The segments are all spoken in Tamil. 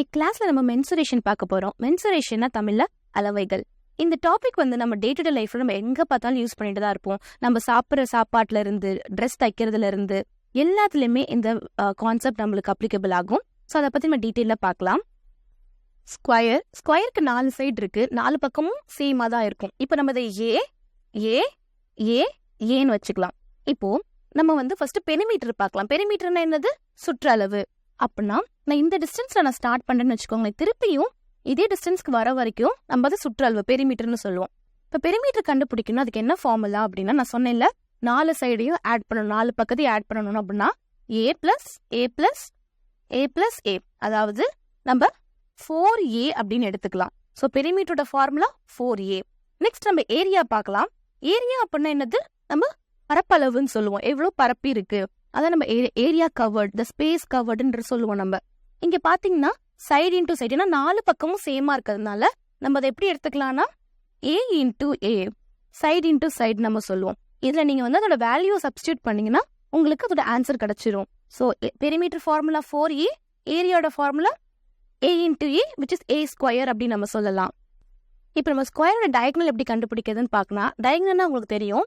இன்னைக்கு கிளாஸ்ல நம்ம மென்சுரேஷன் பார்க்க போறோம். மென்சுரேஷன்னா தமிழ்ல அளவைகள். இந்த டாபிக் நம்ம டே டு டே லைஃப்ல நம்ம எங்க பார்த்தாலும் யூஸ் பண்ணிட்டு தான் இருப்போம். நம்ம சாப்பிட்ற சாப்பாட்டுல இருந்து ட்ரெஸ் தைக்கிறதுல இருந்து எல்லாத்துலயுமே இந்த கான்செப்ட் நம்மளுக்கு அப்ளிகபிள் ஆகும். ஸோ அதை பத்தி நம்ம டீட்டெயிலா பார்க்கலாம். ஸ்கொயருக்கு 4 சைடு இருக்கு, 4 பக்கமும் சேமா தான் இருக்கும். இப்போ நம்ம இதை ஏன்னு வச்சுக்கலாம். இப்போ நம்ம ஃபர்ஸ்ட் பெரிமீட்டர் பார்க்கலாம். பெரிமீட்டர்னா என்னது? சுற்றளவு. அப்படின்னா நான் இந்த டிஸ்டன்ஸ்ல நான் ஸ்டார்ட் பண்றேன்னு வச்சுக்கோங்களேன், திருப்பியும் இதே டிஸ்டன்ஸ்க்கு வர வரைக்கும் நம்ம அதை சுற்றளவு பெரிமீட்டர்னு சொல்லுவோம். இப்போ பெரிமீட்டர் கண்டுபிடிக்கணும், அதுக்கு என்ன ஃபார்முலா அப்படின்னா, நான் சொன்னேன்ல 4 சைடையும் ஆட் பண்ணணும், 4 பக்கத்தையும் ஆட் பண்ணணும். அப்படின்னா a+a+a+a, அதாவது நம்ம 4a அப்படின்னு எடுத்துக்கலாம். ஸோ பெரிமீட்டரோட ஃபார்முலா 4a. நெக்ஸ்ட் நம்ம ஏரியா பார்க்கலாம். ஏரியா அப்படின்னா என்னது? நம்ம பரப்பளவுன்னு சொல்லுவோம். எவ்வளவு பரப்பி இருக்கு அதான் நம்ம ஏரியா கவர்ட், த ஸ்பேஸ் கவர்டுன்ற சொல்லுவோம். நம்ம இங்க பாத்தீங்கன்னா சைடு இன்டூ சைடு, ஏன்னா 4 பக்கமும் சேமா இருக்கிறதுனால நம்ம அதை எப்படி எடுத்துக்கலாம்னா a×a, சைடு இன்டூ சைடு நம்ம சொல்லுவோம். இதுல நீங்க அதோட வேல்யூ சப்ஸ்டியூட் பண்ணீங்கன்னா உங்களுக்கு அதோட ஆன்சர் கிடைச்சிரும். ஸோ பெரிமீட்டர் ஃபார்முலா 4a, ஏரியாவோட formula a×a which is a square அப்படின்னு நம்ம சொல்லலாம். இப்போ நம்ம ஸ்கொயரோட டயகனல் எப்படி கண்டுபிடிக்கிறதுன்னு பார்க்கலாம். டயகனல்னா உங்களுக்கு தெரியும்,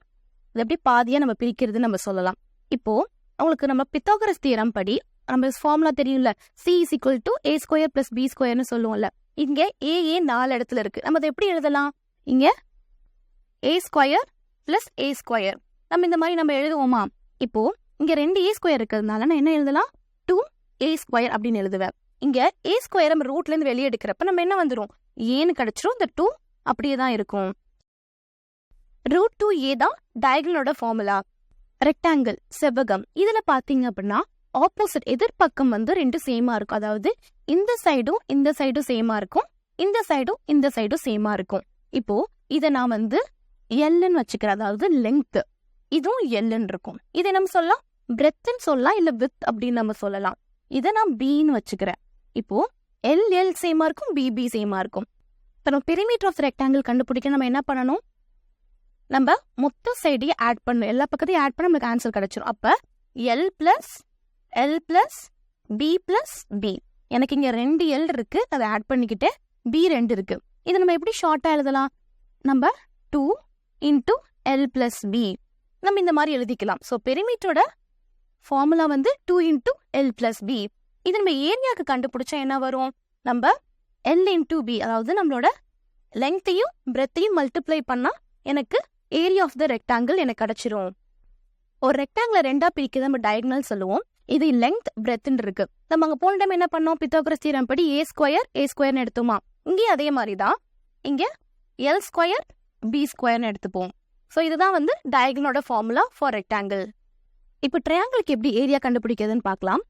இது எப்படி பாதியா நம்ம பிரிக்கிறது நம்ம சொல்லலாம். இப்போ உங்களுக்கு நம்ம பித்தாகரஸ் தியரம் படி நம்ம ஃபார்முலா தெரியும்ல, c = a² + b² சொல்லுவோம்ல. இங்க a 4 இடத்துல இருக்கு, நம்ம அதை எப்படி எழுதலாம்? இங்க a² + a². நம்ம இந்த மாதிரி நம்ம எழுதுவோமா? இப்போ இங்க 2 a² இருக்கிறதுனால நான் என்ன எழுதலாம்? 2a² அப்படின்னு எழுதுவேன். இங்க a² நம்ம ரூட்ல இருந்து வெளியே எடுக்கிறப்ப நம்ம என்ன வந்துரும்? ஏன்னு கிடைச்சிரும். இந்த 2 அப்படியே தான் இருக்கும். √2a தான் டயகனலோட ஃபார்முலா. ரெக்டாங்கிள், செவ்வகம், இதுல பாத்தீங்க அப்படின்னா ஆப்போசிட் எதிர்பக்கம் 2 சேமா இருக்கும். அதாவது இந்த சைடும் சேமா இருக்கும், இந்த சைடும் சேமா இருக்கும். இப்போ இதை நான் எல்ன்னு வச்சுக்கிறேன், அதாவது லெங்த். இதுவும் எல்ன்னு இருக்கும். இதை நம்ம சொல்லலாம் பிரெத்ன்னு சொல்லலாம், இல்ல வித் அப்படின்னு நம்ம சொல்லலாம். இதை நான் பின்னு வச்சுக்கிறேன். இப்போ எல் சேமா இருக்கும், பிபி சேமா இருக்கும். இப்போ நம்ம பெரிமீட்டர் ஆஃப் ரெக்டாங்கிள் கண்டுபிடிக்க நம்ம என்ன பண்ணணும்? நம்ம மொத்த சைடையும் ஆட் பண்ணணும், எல்லா பக்கத்தையும் ஆட் பண்ண நமக்கு ஆன்சர் கிடைச்சிடும். அப்ப L + B+b. எனக்கு இங்க 2 L இருக்கு, அதை ஆட் பண்ணிக்கிட்டு B 2 இருக்கு. இதை நம்ம எப்படி ஷார்ட்டா எழுதலாம்? நம்ம 2 × L + B நம்ம இந்த மாதிரி எழுதிக்கலாம். ஸோ பெரிமீட்டரோட ஃபார்முலா 2 × L + B. இது நம்ம ஏரியாவுக்கு கண்டுபிடிச்சா என்ன வரும்? நம்ம L × B, அதாவது நம்மளோட லெங்த்தையும் பிரெத்தையும் மல்டிப்ளை பண்ணா எனக்கு ஏரியா ஆஃப் த ரெக்டாங்கிள் எனக்கு கிடைச்சிரும். ஒரு ரெக்டாங்கிள் 2ஆ பிரிக்கிறது நம்ம டயகனல் சொல்லுவோம். இது லெங்த் பிரெத்ன்னு இருக்கு. நம்ம அங்க போன டைம் என்ன பண்ணோம்? பித்தாகரஸ் தியரம் படி a² எடுத்தோமா? இங்கேயும் அதே மாதிரி தான், இங்க L² B² எடுத்துப்போம். ஸோ இதுதான் டயகனலோட ஃபார்முலா ஃபார் ரெக்டாங்கிள். இப்போ ட்ரையாங்கிளுக்கு எப்படி ஏரியா கண்டுபிடிக்கிறதுன்னு பார்க்கலாம்.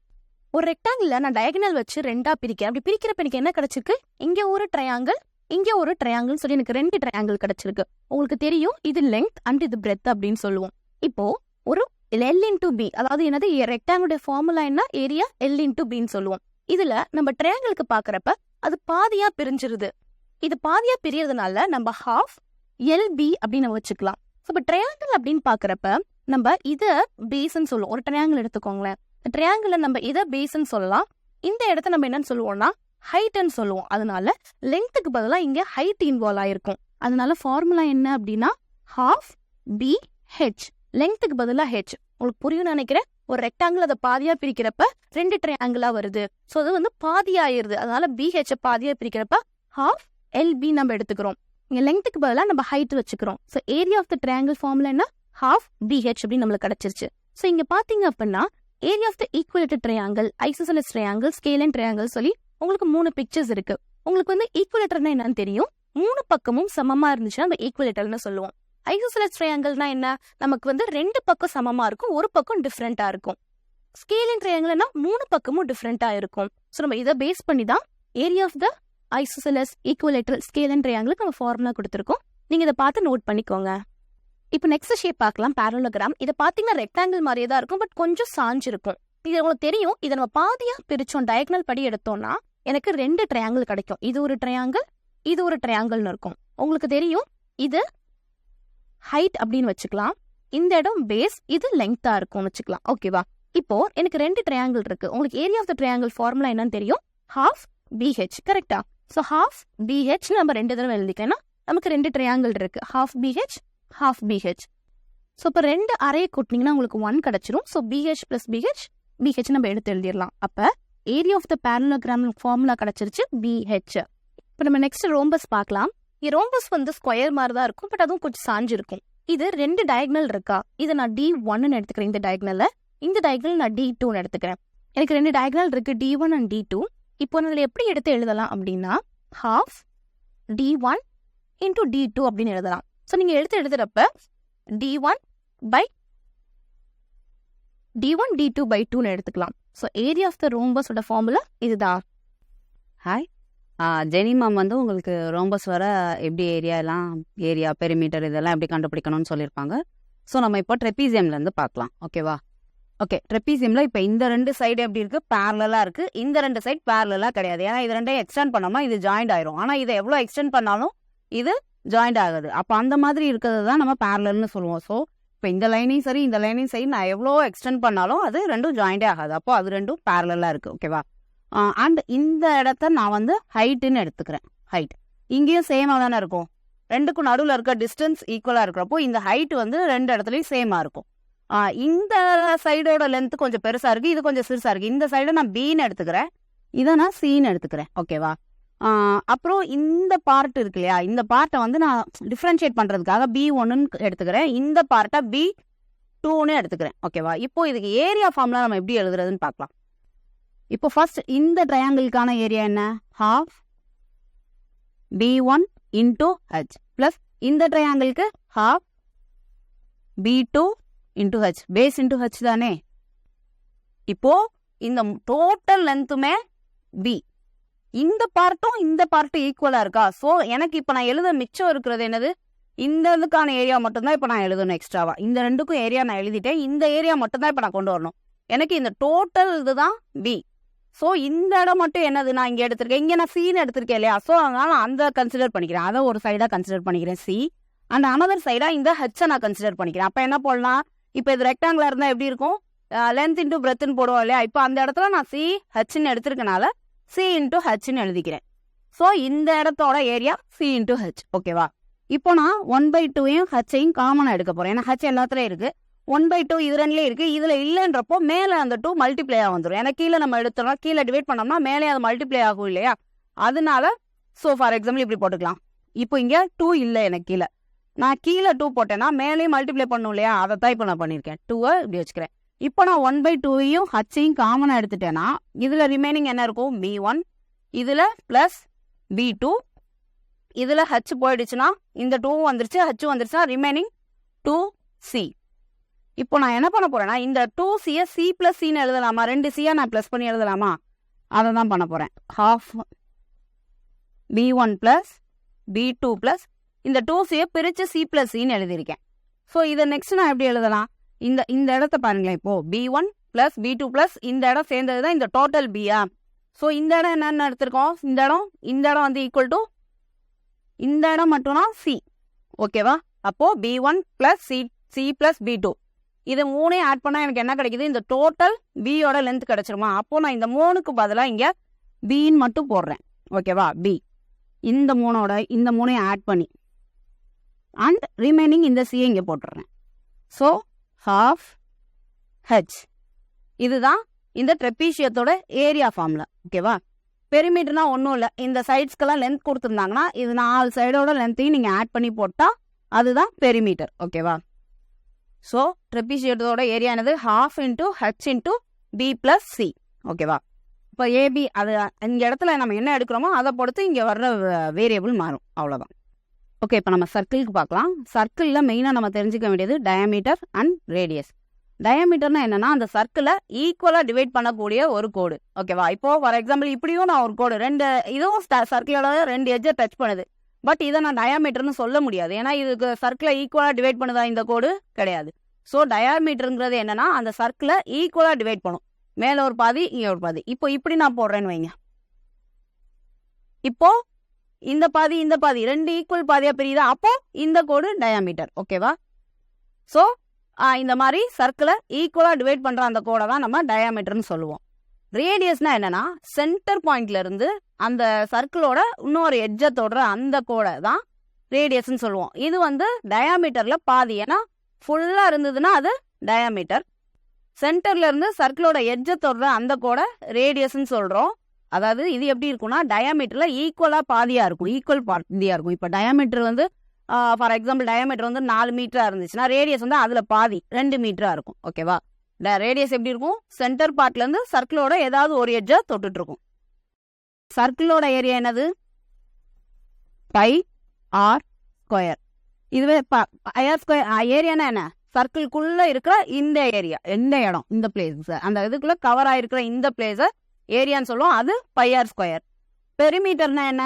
ஒரு ரெக்டாங்கிள் நான் டயகனல் வச்சு 2ஆ பிரிக்கிறேன். அப்படி பிரிக்கிறப்ப எனக்கு என்ன கிடைச்சிருக்கு? இங்க ஒரு ட்ரையாங்கிள், இங்க ஒரு ட்ரையாங்கிள் சொல்லி எனக்கு 2 ட்ரையாங்கிள் கிடைச்சிருக்கு. உங்களுக்கு தெரியும், இது லெங்த் அண்ட் இது பிரெத் அப்படின்னு சொல்லுவோம். இப்போ ஒரு L×B, அதாவது என்னது? ரெக்டாங்கிளோட ஃபார்முலா என்ன? ஏரியா L×Bன்னு சொல்லுவோம். இதுல நம்ம ட்ரையாங்கிளுக்கு பாக்குறப்ப அது பாதியா பிரிஞ்சிருது. இது பாதியா பிரியறதுனால நம்ம ½ LB அப்படின்னு நம்ம வச்சுக்கலாம். இப்போ ட்ரையாங்கிள் அப்படின்னு பாக்குறப்ப நம்ம இத பேஸ்ன்னு சொல்லுவோம். ஒரு ட்ரையாங்கிள் எடுத்துக்கோங்களேன். ட்ரையாங்கிள் நம்ம இத பேஸ்ன்னு சொல்லலாம். இந்த இடத்த நம்ம என்னன்னு சொல்லுவோம்னா ஹைட்ன்னு சொல்லுவோம். அதனால லெங்த்துக்கு பதிலா இங்க ஹைட் இன்வால்வ் ஆயிருக்கும். அதனால ஃபார்முலா என்ன அப்படின்னா ½ லெங்த்துக்கு பதிலா h. உங்களுக்கு புரியும் நினைக்கிறேன். ஒரு ரெக்டாங்கிள் அதை பாதியா பிரிக்கிறப்ப 2 ட்ரையாங்கிளா வருது. ஸோ அது பாதியா ஆயிருது. அதனால BH பாதியா பிரிக்கிறப்ப ½ LB நம்ம எடுத்துக்கிறோம். இங்க லெங்த்துக்கு பதிலா நம்ம ஹைட் வச்சுக்கிறோம். So area of the triangle formula என்ன? ½ BH அப்படின்னு நம்மளுக்கு கிடைச்சிருச்சு. ஸோ இங்க பாத்தீங்க அப்படின்னா area of the equilateral triangle, isosceles triangle, scalene triangle சொல்லி உங்களுக்கு 3 பிக்சர்ஸ் இருக்கு. உங்களுக்கு ஈக்குவலேட்டர்னா என்னன்னு தெரியும். 3 பக்கமும் சமமா இருந்துச்சுன்னா நம்ம ஈக்குவலேட்டர்னு சொல்லுவோம். ஐசோசெலஸ் ட்ரையாங்கிள்னா என்ன? நமக்கு 2 பக்கம் சமமா இருக்கும், ஒரு பக்கம் டிஃப்ரெண்டா இருக்கும். ஸ்கேலன் ட்ரையாங்கிள்னா 3 பக்கமும் டிஃப்ரெண்டா இருக்கும். ஸோ நம்ம இதை பேஸ் பண்ணி தான் area of the isosceles equilateral scalene ட்ரையாங்கிளுக்கு நம்ம ஃபார்முலா கொடுத்துருக்கோம். நீங்க இதை பார்த்து நோட் பண்ணிக்கோங்க. இப்போ நெக்ஸ்ட் ஷேப் பார்க்கலாம், பேரலோகிராம். இதை பார்த்தீங்கன்னா ரெக்டாங்கிள் மாதிரியே தான் இருக்கும், பட் கொஞ்சம் சாஞ்சிருக்கும். இது உங்களுக்கு தெரியும். இதை நம்ம பாதியா பிரிச்சோம், டயகனல் படி எடுத்தோம்னா எனக்கு 2 ட்ரையாங்கிள் கிடைக்கும். இது ஒரு ட்ரையாங்கிள், இது ஒரு ட்ரையாங்கிள்னு இருக்கும். உங்களுக்கு தெரியும், இது ஹைட் அப்படின்னு வச்சுக்கலாம், இந்த இடம் பேஸ், இது லெங்தா இருக்கும் வச்சுக்கலாம். ஓகேவா? இப்போ எனக்கு 2 ட்ரையாங்கிள் இருக்கு. உங்களுக்கு area of the triangle formula என்னன்னு தெரியும்? ½ BH கரெக்டா? ஸோ half BH நம்ம 2 தடவை எழுதிக்கன்னா நமக்கு 2 ட்ரையாங்கிள் இருக்கு. half BH, half BH. So இப்போ 2 அறையை கூட்டினீங்கன்னா உங்களுக்கு 1 கிடைச்சிரும். ஸோ BH plus BH நம்ம எடுத்து எழுதிடலாம். அப்போ area of the parallelogram formula கிடைச்சிருச்சு BH. இப்போ நம்ம நெக்ஸ்ட் ரோம்பஸ் பார்க்கலாம். ரோம்பஸ் வந்து ஸ்கொயர் மாதிரி தான் இருக்கும், பட் அதுவும் கொஞ்சம் சாஞ்சு இருக்கும். இது 2 டயக்னல் இருக்கா, இதை நான் D1 எடுத்துக்கிறேன். இந்த டயக்னல்ல இந்த டயக்னல் நான் D2 எடுத்துக்கிறேன். எனக்கு 2 டயக்னல் இருக்கு, D1 and D2. இப்போ அதில் எப்படி எடுத்து எழுதலாம் அப்படின்னா half D1 into D2 அப்படின்னு எழுதலாம். ஸோ நீங்கள் எழுதுறப்ப D1 D2 by 2 எடுத்துக்கலாம். ஸோ ஏரியா ஆஃப் த ரோம்பஸோட ஃபார்முலா இதுதான். ஹாய், ஜெனி மேம் வந்து உங்களுக்கு ரோம்பஸ் வர எப்படி ஏரியா பெரிமீட்டர் இதெல்லாம் எப்படி கண்டுபிடிக்கணும்னு சொல்லியிருப்பாங்க. ஸோ நம்ம இப்போ ட்ரெப்பீசியம்லேருந்து பார்க்கலாம். ஓகேவா? ஓகே, ட்ரெப்பீசியமில் இப்போ இந்த 2 சைடு எப்படி இருக்குது, பேரலாக இருக்குது. இந்த 2 சைடு பேரலாக கிடையாது. ஏன்னா இது 2 எக்ஸ்டெண்ட் பண்ணோம்னா இது ஜாயிண்ட் ஆயிரும். ஆனால் இதை எவ்வளோ எக்ஸ்டெண்ட் பண்ணாலும் இது ஜாயிண்ட் ஆகுது. அப்போ அந்த மாதிரி இருக்கிறது தான் நம்ம பேரலல்னு சொல்லுவோம். ஸோ இப்போ இந்த லைனையும் சரி இந்த லைனையும் சரி நான் எவ்வளோ எக்ஸ்டெண்ட் பண்ணாலும் அது 2 ஜாயிண்டே ஆகாது. அப்போ அது 2 பேரலாக இருக்குது. ஓகேவா? அண்ட் இந்த இடத்த நான் வந்து ஹைட்டுன்னு எடுத்துக்கிறேன். ஹைட் இங்கேயும் சேமாக தானே இருக்கும். 2க்கும் நடுவில் இருக்க டிஸ்டன்ஸ் ஈக்குவலாக இருக்கிறப்போ இந்த ஹைட் வந்து 2 இடத்துலையும் சேமாக இருக்கும். இந்த சைடோட லென்த் கொஞ்சம் பெருசாக இருக்குது, இது கொஞ்சம் சிறுசாக இருக்குது. இந்த சைடை நான் பின்னு எடுத்துக்கிறேன், இதை நான் சின்னு எடுத்துக்கிறேன். ஓகேவா? அப்புறம் இந்த பார்ட் இருக்கு இல்லையா, இந்த பார்ட்டை வந்து நான் டிஃப்ரென்ஷியேட் பண்ணுறதுக்காக B1ன்னு எடுத்துக்கிறேன். இந்த பார்ட்டை B2ன்னு எடுத்துக்கிறேன். ஓகேவா? இப்போ இதுக்கு ஏரியா ஃபார்முலா நம்ம எப்படி எழுதுறதுன்னு பார்க்கலாம். இப்போ ஃபர்ஸ்ட் இந்த ட்ரையாங்கிளுக்கான ஏரியா என்ன, half B1 into H plus இந்த ட்ரையாங்கிளுக்கு half B2 into H, base into H தானே. இப்போ இந்த டோட்டல் லென்த்துமே B, இந்த பார்ட்டும் இந்த பார்ட்டும் ஈக்குவலாக இருக்கா. ஸோ எனக்கு இப்போ நான் எழுத மிச்சம் இருக்கிறது என்னது, இந்த இதுக்கான ஏரியா மட்டும்தான் இப்போ நான் எழுதணும் எக்ஸ்ட்ராவா. இந்த 2க்கும் ஏரியா நான் எழுதிட்டேன், இந்த ஏரியா மட்டும்தான் இப்போ நான் கொண்டு வரணும். எனக்கு இந்த டோட்டல் இதுதான் B. ஸோ இந்த இடம் மட்டும் என்னது நான் இங்கே எடுத்திருக்கேன், இங்கே நான் சீன்னு எடுத்திருக்கேன் இல்லையா. ஸோ அதனால அந்த கன்சிடர் பண்ணிக்கிறேன், அதை ஒரு சைடாக கன்சிடர் பண்ணிக்கிறேன் C. அண்ட் அனதர் சைடாக இந்த H நான் கன்சிடர் பண்ணிக்கிறேன். அப்போ என்ன போடலாம், இப்போ இது ரெக்டாங்கிளாக இருந்தால் எப்படி இருக்கும், லென்த் இன்டூ பிரெத்துன்னு போடுவோம் இல்லையா. இப்போ அந்த இடத்துல நான் CHன்னு எடுத்திருக்கனால C இன்டூ Hன்னு எழுதிக்கிறேன். ஸோ இந்த இடத்தோட ஏரியா C இன்டூ H. ஓகேவா? இப்போ நான் 1/2யும் Hஐயும் காமனாக எடுக்க போகிறேன். ஏன்னா H எல்லாத்துலேயும் இருக்குது, 1/2 இது 2லேயே இருக்குது. இதில் இல்லைன்றப்போ மேலே அந்த 2 மல்டிப்ளை வந்துடும். ஏன்னா கீழே நம்ம எடுத்தோம்னா கீழே டிவைட் பண்ணோம்னா மேலே அது மல்டிப்ளை ஆகும் இல்லையா. அதனால ஸோ ஃபார் எக்ஸாம்பிள் இப்படி போட்டுக்கலாம். இப்போ இங்கே 2 இல்லை, எனக்கு கீழே நான் கீழே 2 போட்டேன்னா மேலேயும் மல்டிப்ளை பண்ணும் இல்லையா, அதை தான் இப்போ நான் பண்ணியிருக்கேன். 2 இப்படி வச்சுக்கிறேன். இப்போ நான் 1/2யும் Hஐயும் காமனாக எடுத்துட்டேன்னா இதில் ரிமைனிங் என்ன இருக்கும், B1, இதில் ப்ளஸ் B2, இதில் H போயிடுச்சுன்னா இந்த 2 வந்துருச்சு, H வந்துருச்சுன்னா ரிமைனிங் 2C. இப்போ நான் என்ன பண்ண போகிறேன்னா இந்த 2Cயை C + Cன்னு எழுதலாமா, 2Cயை நான் ப்ளஸ் பண்ணி எழுதலாமா, அதை தான் பண்ண போகிறேன். half B1 + B2 + இந்த 2Cயை பிரித்து C + Cன்னு எழுதியிருக்கேன். ஸோ இதை நெக்ஸ்ட் நான் எப்படி எழுதலாம், இந்த இடத்த பாருங்களேன். இப்போது B1 + B2 + இந்த இடம் சேர்ந்தது தான் இந்த டோட்டல் பியா. ஸோ இந்த இடம் என்னென்னு எடுத்திருக்கோம், இந்த இடம் வந்து ஈக்குவல் டு இந்த இடம் மட்டும்னா C. ஓகேவா? அப்போது B1 + C + B2 இது 3 ஆட் பண்ணால் எனக்கு என்ன கிடைக்குது, இந்த டோட்டல் பியோட லென்த் கிடைச்சிருமா. அப்போது நான் இந்த 3க்கு பதிலாக இங்கே பின்னு மட்டும் போடுறேன். ஓகேவா? B இந்த 3ஐயும் ஆட் பண்ணி அண்ட் ரிமைனிங் இந்த சியை இங்கே போட்டுடுறேன். ஸோ half H இதுதான் இந்த ட்ரெப்பீசியத்தோட ஏரியா ஃபார்முலா. ஓகேவா? பெரிமீட்டர்னா ஒன்றும் இல்லை, இந்த சைட்ஸ்க்கெல்லாம் லென்த் கொடுத்துருந்தாங்கன்னா இது 4 சைடோட லென்த்தையும் நீங்கள் ஆட் பண்ணி போட்டால் அதுதான் பெரிமீட்டர். ஓகேவா? ஸோ ட்ரெப்பீசியத்தோட ஏரியா என்னது, half into H into B + C. ஓகேவா? இப்போ ஏபி அது இந்த இடத்துல நம்ம என்ன எடுக்கிறோமோ அதை பொறுத்து இங்கே வர்ற வேரியபிள் மாறும், அவ்வளோதான். ஓகே, இப்போ நம்ம சர்க்கிளுக்கு பார்க்கலாம். சர்க்கிளில் மெயினாக நம்ம தெரிஞ்சுக்க வேண்டியது டயாமீட்டர் அண்ட் ரேடியஸ். டயாமீட்டர்னா என்னன்னா அந்த சர்க்கிளை ஈக்குவலாக டிவைட் பண்ணக்கூடிய ஒரு கோடு. ஓகேவா? இப்போ ஃபார் எக்ஸாம்பிள் இப்படியும் நான் ஒரு கோடு இதுவும் சர்க்கிளோட 2 எட்ஜை டச் பண்ணுது. பட் இதை நான் டயாமீட்டர்னு சொல்ல முடியாது, ஏன்னா இதுக்கு சர்க்கிளை ஈக்குவலாக டிவைட் பண்ணுதா இந்த கோடு, கிடையாது. ஸோ டயாமீட்டருங்கிறது என்னன்னா அந்த சர்க்கிளை ஈக்குவலாக டிவைட் பண்ணும், மேலே ஒரு பாதி இங்கே ஒரு பாதி. இப்போ இப்படி நான் போடுறேன்னு வைங்க, இப்போ இந்த பாதி 2 ஈக்குவல் பாதியாக பிரியுதா, அப்போ இந்த கோடு டயாமீட்டர். ஓகேவா? ஸோ இந்த மாதிரி சர்க்கிளை ஈக்குவலாக டிவைட் பண்ணுற அந்த கோடை தான் நம்ம டயாமீட்டர்னு சொல்லுவோம். ரேடியஸ்னா என்னன்னா சென்டர் பாயிண்ட்ல இருந்து அந்த சர்க்கிளோட இன்னொரு எட்ஜை தொடுற அந்த கோடை தான் ரேடியஸ்ன்னு சொல்லுவோம். இது வந்து டயாமீட்டர்ல பாதி, ஏன்னா ஃபுல்லா இருந்ததுன்னா அது டயாமீட்டர். சென்டர்ல இருந்து சர்க்கிளோட எட்ஜை தொடுற அந்த கோடை ரேடியஸ்ன்னு சொல்றோம். அதாவது இது எப்படி இருக்கும்னா டயாமீட்டர்ல ஈக்குவலா பாதியா இருக்கும், ஈக்குவல் பாதியா இருக்கும். இப்போ டயாமீட்டர் வந்து ஃபார் எக்ஸாம்பிள் டயாமீட்டர் வந்து 4 மீட்டரா இருந்துச்சுன்னா ரேடியஸ் வந்து அதுல பாதி 2 மீட்டரா இருக்கும். ஓகேவா? ரேடியஸ் எப்படி இருக்கும்? சென்டர் பார்ட்ல இருந்து சர்க்கிளோட ஏதாவது ஒரு எட்ஜை தொட்டுட்டு இருக்கும். சர்க்கிளோட ஏரியா என்னது? Pi R square. இதுவே ஆர் ஸ்கொயர் ஏரியானா என்ன? சர்க்கிள்குள்ள இருக்கிற இந்த ஏரியா, எந்த இடம், இந்த பிளேஸ், அந்த இதுக்குள்ள கவர் ஆயிருக்கிற இந்த பிளேஸ ஏரியான்னு சொல்லுவோம். அது பை ஆர் ஸ்கொயர். பெரிமீட்டர்னா என்ன?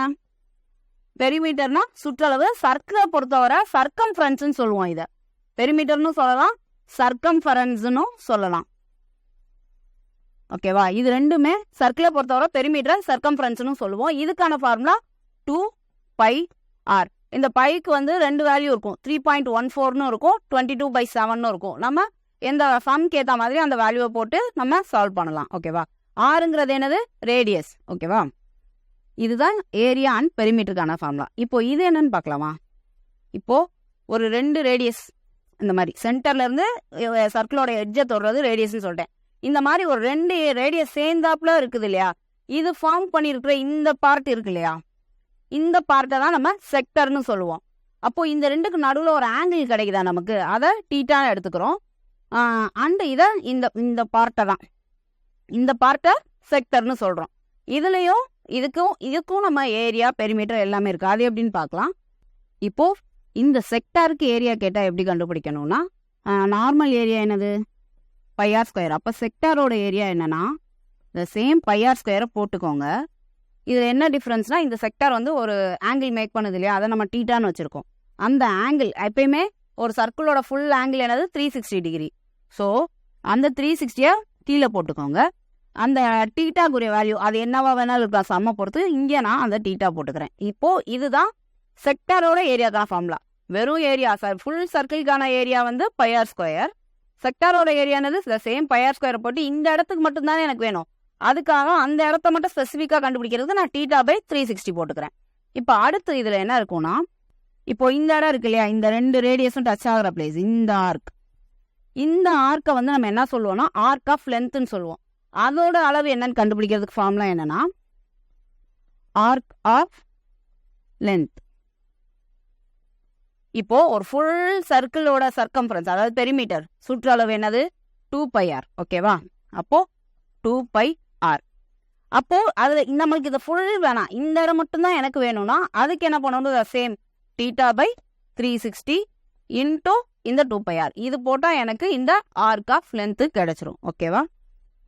பெரிமீட்டர்னா சுற்றளவு. சர்க்கிளை பொறுத்தவரை சர்க்கம்ஃபரன்ஸ்ன்னு சொல்லுவோம். இதை பெரிமீட்டர்னு சொல்லலாம், சர்க்கம்ஃபரன்ஸ்னு சொல்லலாம். ஓகேவா? இது ரெண்டுமே சர்க்கிளை பொறுத்தவரை பெரிமீட்டர் சர்க்கம்ஃபரன்ஸ்னு சொல்லுவோம். இதுக்கான ஃபார்முலா 2 பை ஆர். இந்த பைக்கு வந்து 2 வேல்யூ இருக்கும், 3.14ன்னு இருக்கும், 22/7ன்னு இருக்கும். நம்ம எந்த சம்க்கு ஏற்ற மாதிரி அந்த வேல்யூவை போட்டு நம்ம சால்வ் பண்ணலாம். ஓகேவா? ஆறுங்கிறது என்னது? ரேடியஸ். ஓகேவா? இதுதான் ஏரியா அண்ட் பெரிமீட்டருக்கான ஃபார்முலா. இப்போ இது என்னன்னு பார்க்கலாமா? இப்போ ஒரு 2 ரேடியஸ், இந்த மாதிரி சென்டர்ல இருந்து சர்க்கிளோட எட்ஜை தொடுறது ரேடியஸ்ன்னு சொல்லிட்டேன். இந்த மாதிரி ஒரு 2 ரேடியஸ் சேர்ந்தாப்புல இருக்குது இல்லையா, இது ஃபார்ம் பண்ணியிருக்கிற இந்த பார்ட் இருக்கு இல்லையா, இந்த பார்ட்டை தான் நம்ம செக்டர்னு சொல்லுவோம். அப்போ இந்த ரெண்டுக்கு நடுவில் ஒரு ஆங்கிள் கிடைக்குதா நமக்கு, அதை டீட்டான்னு எடுத்துக்கிறோம். அண்ட் இதை இந்த பார்ட்டை தான், இந்த பார்ட்டை செக்டர்னு சொல்கிறோம். இதுலேயும் இதுக்கும் நம்ம ஏரியா பெரிமீட்டர் எல்லாமே இருக்குது. அது எப்படின்னு பார்க்கலாம். இப்போது இந்த செக்டாருக்கு ஏரியா கேட்டால் எப்படி கண்டுபிடிக்கணும்னா, நார்மல் ஏரியா என்னது? Pi R square. அப்போ செக்டாரோட ஏரியா என்னன்னா இந்த சேம் பை ஆர் ஸ்கொயரை போட்டுக்கோங்க. இதில் என்ன டிஃப்ரென்ஸ்னா, இந்த செக்டார் வந்து ஒரு ஆங்கிள் மேக் பண்ணுது இல்லையா, அதை நம்ம டீட்டான்னு வச்சுருக்கோம். அந்த ஆங்கிள் எப்பயுமே ஒரு சர்க்கிளோட ஃபுல் ஆங்கிள் என்னது? 360 டிகிரி. ஸோ அந்த 360யை கீழே போட்டுக்கோங்க. அந்த டீட்டாக்குரிய வேல்யூ அது என்னவா வேணாலும் இருக்கலாம், சம்மை பொறுத்து. இங்கே நான் அந்த டீட்டா போட்டுக்கிறேன். இப்போது இதுதான் செக்டாரோட ஏரியாக்கான ஃபார்முலா. வெறும் ஏரியா ஃபுல் சர்க்கிள்கான ஏரியா வந்து பை ஆர் ஸ்கொயர். செக்டாரோட ஏரியானது சேம் பை ஆர் ஸ்கொயரை போட்டு இந்த இடத்துக்கு மட்டும்தானே எனக்கு வேணும், அதுக்காக அந்த இடத்த மட்டும் ஸ்பெசிஃபிக்காக கண்டுபிடிக்கிறதுக்கு நான் θ/360 போட்டுக்கிறேன். இப்போ அடுத்து இதில் என்ன இருக்கும்னா, இப்போ இந்த இடம் இருக்கு இல்லையா, இந்த 2 ரேடியஸும் டச் ஆகிற பிளேஸ், இந்த ஆர்க், இந்த ஆர்க்கை வந்து நம்ம என்ன சொல்லுவோம்னா ஆர்க் ஆஃப் லென்த்னு சொல்லுவோம். அதோட அளவு என்னன்னு கண்டுபிடிக்கிறதுக்கு ஃபார்முலா என்னன்னா ஆர்க் ஆஃப் லென்த். இப்போ ஒரு ஃபுல் சர்க்கிளோட சர்க்கம்ஃபரன்ஸ், அதாவது பெரிமீட்டர் சுற்றளவு என்னது? 2 பை ஆர். ஓகேவா? அப்போ 2 பை ஆர். அப்போ அதில் நம்மளுக்கு இது ஃபுல் வேணாம், இந்த இடம் மட்டும்தான் எனக்கு வேணும்னா அதுக்கு என்ன பண்ணணும்? சேம் θ/360 இன்டூ இந்த 2 பை ஆர். இது போட்டால் எனக்கு இந்த ஆர்க் ஆஃப் லென்த்து கிடைச்சிரும். ஓகேவா?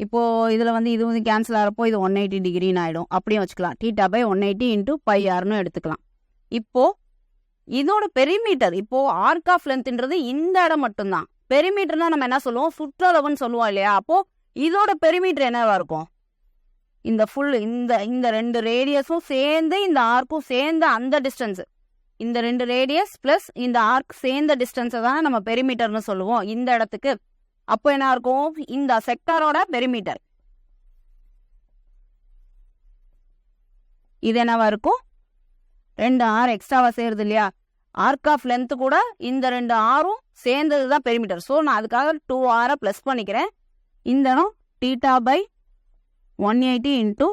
இப்போது இதில் வந்து இது வந்து கேன்சல் ஆகிறப்போ இது 180 டிகிரின்னு ஆகிடும். அப்படியும் வச்சுக்கலாம். θ/180 இன்டூ பை ஆர்னு எடுத்துக்கலாம். இப்போது இதோட பெரிமீட்டர், இப்போது ஆர்க் ஆஃப் லென்த்ன்றது இந்த இடம் மட்டும்தான். பெரிமீட்டர்னா நம்ம என்ன சொல்லுவோம்? சுற்றளவுன்னு சொல்லுவோம் இல்லையா? அப்போது இதோட பெரிமீட்டர் என்னவா இருக்கும்? இந்த ஃபுல் இந்த 2 ரேடியஸும் சேர்ந்து இந்த ஆர்க்கும் சேர்ந்த அந்த டிஸ்டன்ஸ், இந்த 2 ரேடியஸ் ப்ளஸ் இந்த ஆர்க் சேர்ந்த டிஸ்டன்ஸை தான் நம்ம பெரிமீட்டர்னு சொல்லுவோம் இந்த இடத்துக்கு. அப்போ என்ன இருக்கும்? இந்த செக்டாரோட பெரிமீட்டர் இது என்னவா இருக்கும்? 2 ஆர் எக்ஸ்ட்ராவா சேருது இல்லையா, ஆர்க் ஆஃப் லென்த் கூட இந்த 2 ஆரும் சேர்ந்தது தான் பெரிமீட்டர். ஸோ நான் அதுக்காக 2 ஆரை ப்ளஸ் பண்ணிக்கிறேன். இந்த இடம் θ/180 இன்டூ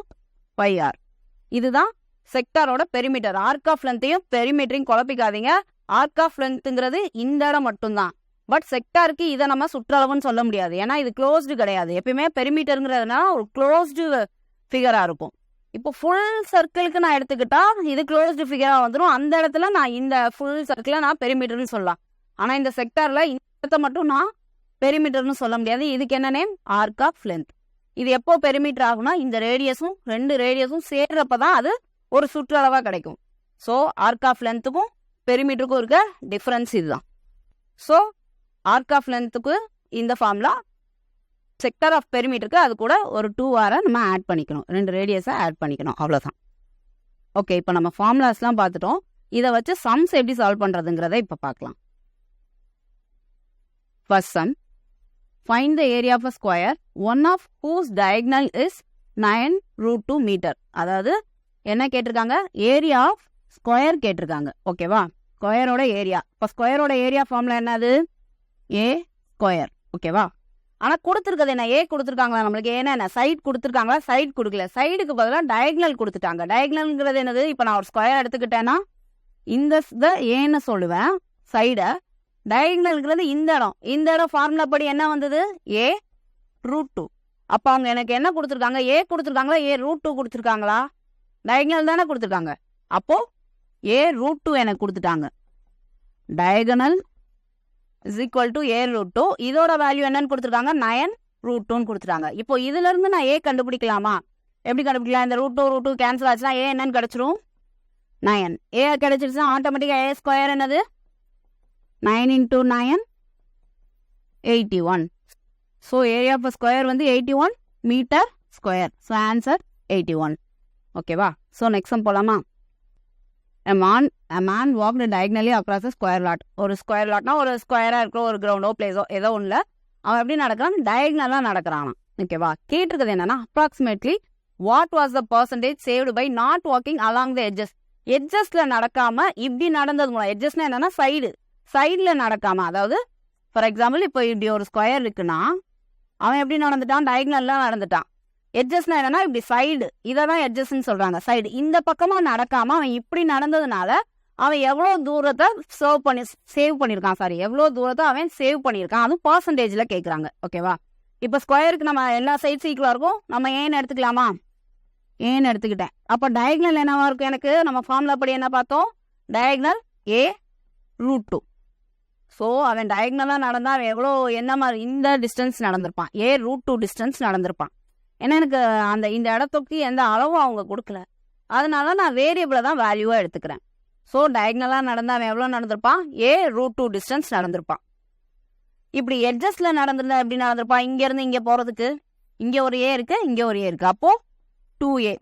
பை ஆர். இதுதான் செக்டாரோட பெரிமீட்டர். ஆர்க் ஆஃப் லென்த்தையும் பெரிமீட்டரையும் குழப்பிக்காதீங்க. ஆர்க் ஆஃப் லென்த்துங்கிறது இந்த இடம் மட்டும்தான். பட் செக்டாருக்கு இதை நம்ம சுற்றளவுன்னு சொல்ல முடியாது, ஏன்னா இது க்ளோஸ்டு கிடையாது. எப்பயுமே பெரிமீட்டருங்கிறதுனால ஒரு க்ளோஸ்டு ஃபிகராக இருக்கும். இப்போ ஃபுல் சர்க்கிளுக்கு நான் எடுத்துக்கிட்டா இது க்ளோஸ்டு ஃபிகராக வந்துடும். அந்த இடத்துல நான் இந்த ஃபுல் சர்க்கிளை நான் பெரிமீட்டர்னு சொல்லலாம். ஆனால் இந்த செக்டாரில் இந்த இடத்த மட்டும் நான் பெரிமீட்டர்னு சொல்ல முடியாது. இதுக்கு என்ன நேம்? Arc of length. இது எப்போ பெரிமீட்டர் ஆகும்னா இந்த ரேடியஸும் 2 ரேடியஸும் சேர்றப்ப தான் அது ஒரு சுற்றளவாக கிடைக்கும். ஸோ ஆர்க் ஆஃப் லென்த்துக்கும் பெரிமீட்டருக்கும் இருக்க டிஃப்ரென்ஸ் இதுதான். ஸோ ஆர்க் ஆஃப் லென்த்துக்கு இந்த ஃபார்முலா, செக்டர் ஆஃப் பெரிமீட்டருக்கு அது கூட ஒரு 2 ஆரை நம்ம ஆட் பண்ணிக்கணும், 2 ரேடியஸை ஆட் பண்ணிக்கணும், அவ்வளோதான். ஓகே, இப்போ நம்ம ஃபார்முலாஸ்லாம் பார்த்துட்டோம். இதை வச்சு சம்ஸ் எப்படி சால்வ் பண்ணுறதுங்கிறத இப்போ பார்க்கலாம். First sum, find the area of a square one of whose diagonal is 9√2 metre. அதாவது என்ன கேட்டிருக்காங்க, ஏரியா ஆஃப் ஸ்கொயர் கேட்டிருக்காங்க. ஓகேவா, ஸ்கொயரோட ஏரியா. இப்போ ஸ்கொயரோட ஏரியா ஃபார்முலா என்னது, ஏ ஸ்கொயர். ஓகேவா, ஆனால் கொடுத்துருக்கிறது என்ன, ஏ கொடுத்துருக்காங்களா நம்மளுக்கு, ஏன்னா என்ன சைட் கொடுத்துருக்காங்களா, சைட் கொடுக்கல, சைடுக்கு பதிலாக டயக்னல் கொடுத்துட்டாங்க. டயக்னல்ங்கிறது என்னது, இப்போ நான் ஒரு ஸ்கொயர் எடுத்துக்கிட்டேன்னா இந்த ஏன்னு சொல்லுவேன் சைடை, டயக்னல்ங்கிறது இந்த இடம் ஃபார்முலா படி என்ன வந்தது, A√2. அப்போ அவங்க எனக்கு என்ன கொடுத்துருக்காங்க, ஏ கொடுத்துருக்காங்களா, A√2 கொடுத்துருக்காங்களா, டயக்னல் தானே கொடுத்துருக்காங்க. அப்போ A√2 எனக்கு கொடுத்துட்டாங்க. Diagonal is equal to A√2. இதோட வேல்யூ என்னன்னு கொடுத்துருக்காங்க, 9√2 கொடுத்துட்டாங்க. இப்போ இதுல இருந்து நான் ஏ கண்டுபிடிக்கலாமா, எப்படி கண்டுபிடிக்கலாம், இந்த √2 கேன்சல் ஆச்சுன்னா ஏ என்னன்னு கிடைச்சிரும், 9. ஏ கிடைச்சிருச்சுன்னா ஆட்டோமேட்டிக்கா ஏ ஸ்கொயர் என்னது, 9 × 9 81. ஸோ ஏரியா ஆஃப் ஸ்கொயர் வந்து 81 மீட்டர் ஸ்கொயர். So answer 81. ஓகேவா, ஸோ நெக்ஸ்ட் சம் போலாமா. A man walked diagonally across a square lot. ஒரு ஸ்கொயர் லாட்னா ஒரு ஸ்கொயராக இருக்கிற ஒரு கிரவுண்டோ பிளேஸோ ஏதோ ஒன்றில் அவன் எப்படி நடக்கிறான், டயக்னலாக நடக்கிறான். ஓகேவா, கேட்டிருக்கிறது என்னன்னா approximately what was the percentage saved by not walking along the edges. எட்ஜஸ்ல நடக்காம இப்படி நடந்தது மூலம், எட்ஜஸ்னா என்னன்னா சைடில் நடக்காம, அதாவது ஃபார் எக்ஸாம்பிள் இப்போ இப்படி ஒரு ஸ்கொயர் இருக்குன்னா அவன் எப்படி நடந்துட்டான், டயக்னல்லாம் நடந்துட்டான். எட்ஜஸ்னா என்னன்னா இப்படி சைடு, இதை தான் எட்ஜஸ்ன்னு சொல்றாங்க, சைடு. இந்த பக்கமா நடக்காம அவன் இப்படி நடந்ததுனால அவன் எவ்வளோ தூரத்தை சேவ் பண்ணியிருக்கான், எவ்வளோ தூரத்தை அவன் சேவ் பண்ணியிருக்கான், அதுவும் பர்சன்டேஜில் கேட்குறாங்க. ஓகேவா, இப்போ ஸ்கொயருக்கு நம்ம எல்லா சைட்ஸ் ஈக்குவலாக இருக்கும், நம்ம ஏன்னு எடுத்துக்கலாமா, ஏன்னு எடுத்துக்கிட்டேன். அப்போ டயக்னல் என்னவா இருக்கும், எனக்கு நம்ம ஃபார்முலா படி என்ன பார்த்தோம், டயக்னல் A√2. ஸோ அவன் டயக்னலாக நடந்தால் அவன் எவ்வளோ என்ன மாதிரி இந்த டிஸ்டன்ஸ் நடந்திருப்பான், A√2 டிஸ்டன்ஸ் நடந்திருப்பான். ஏன்னா எனக்கு இந்த இடத்துக்கு எந்த அளவும் அவங்க கொடுக்கல, அதனால நான் வேரியபிளை தான் வேல்யூவாக எடுத்துக்கிறேன். ஸோ டயக்னலாக நடந்தால் அவன் எவ்வளோ நடந்திருப்பான், A√2 டிஸ்டன்ஸ் நடந்திருப்பான். இப்படி எட்ஜஸ்டில் நடந்திருந்தா எப்படி நடந்திருப்பான், இங்கேருந்து இங்கே போகிறதுக்கு இங்கே ஒரு ஏ இருக்குது, இங்கே ஒரு ஏ இருக்குது, அப்போது 2A.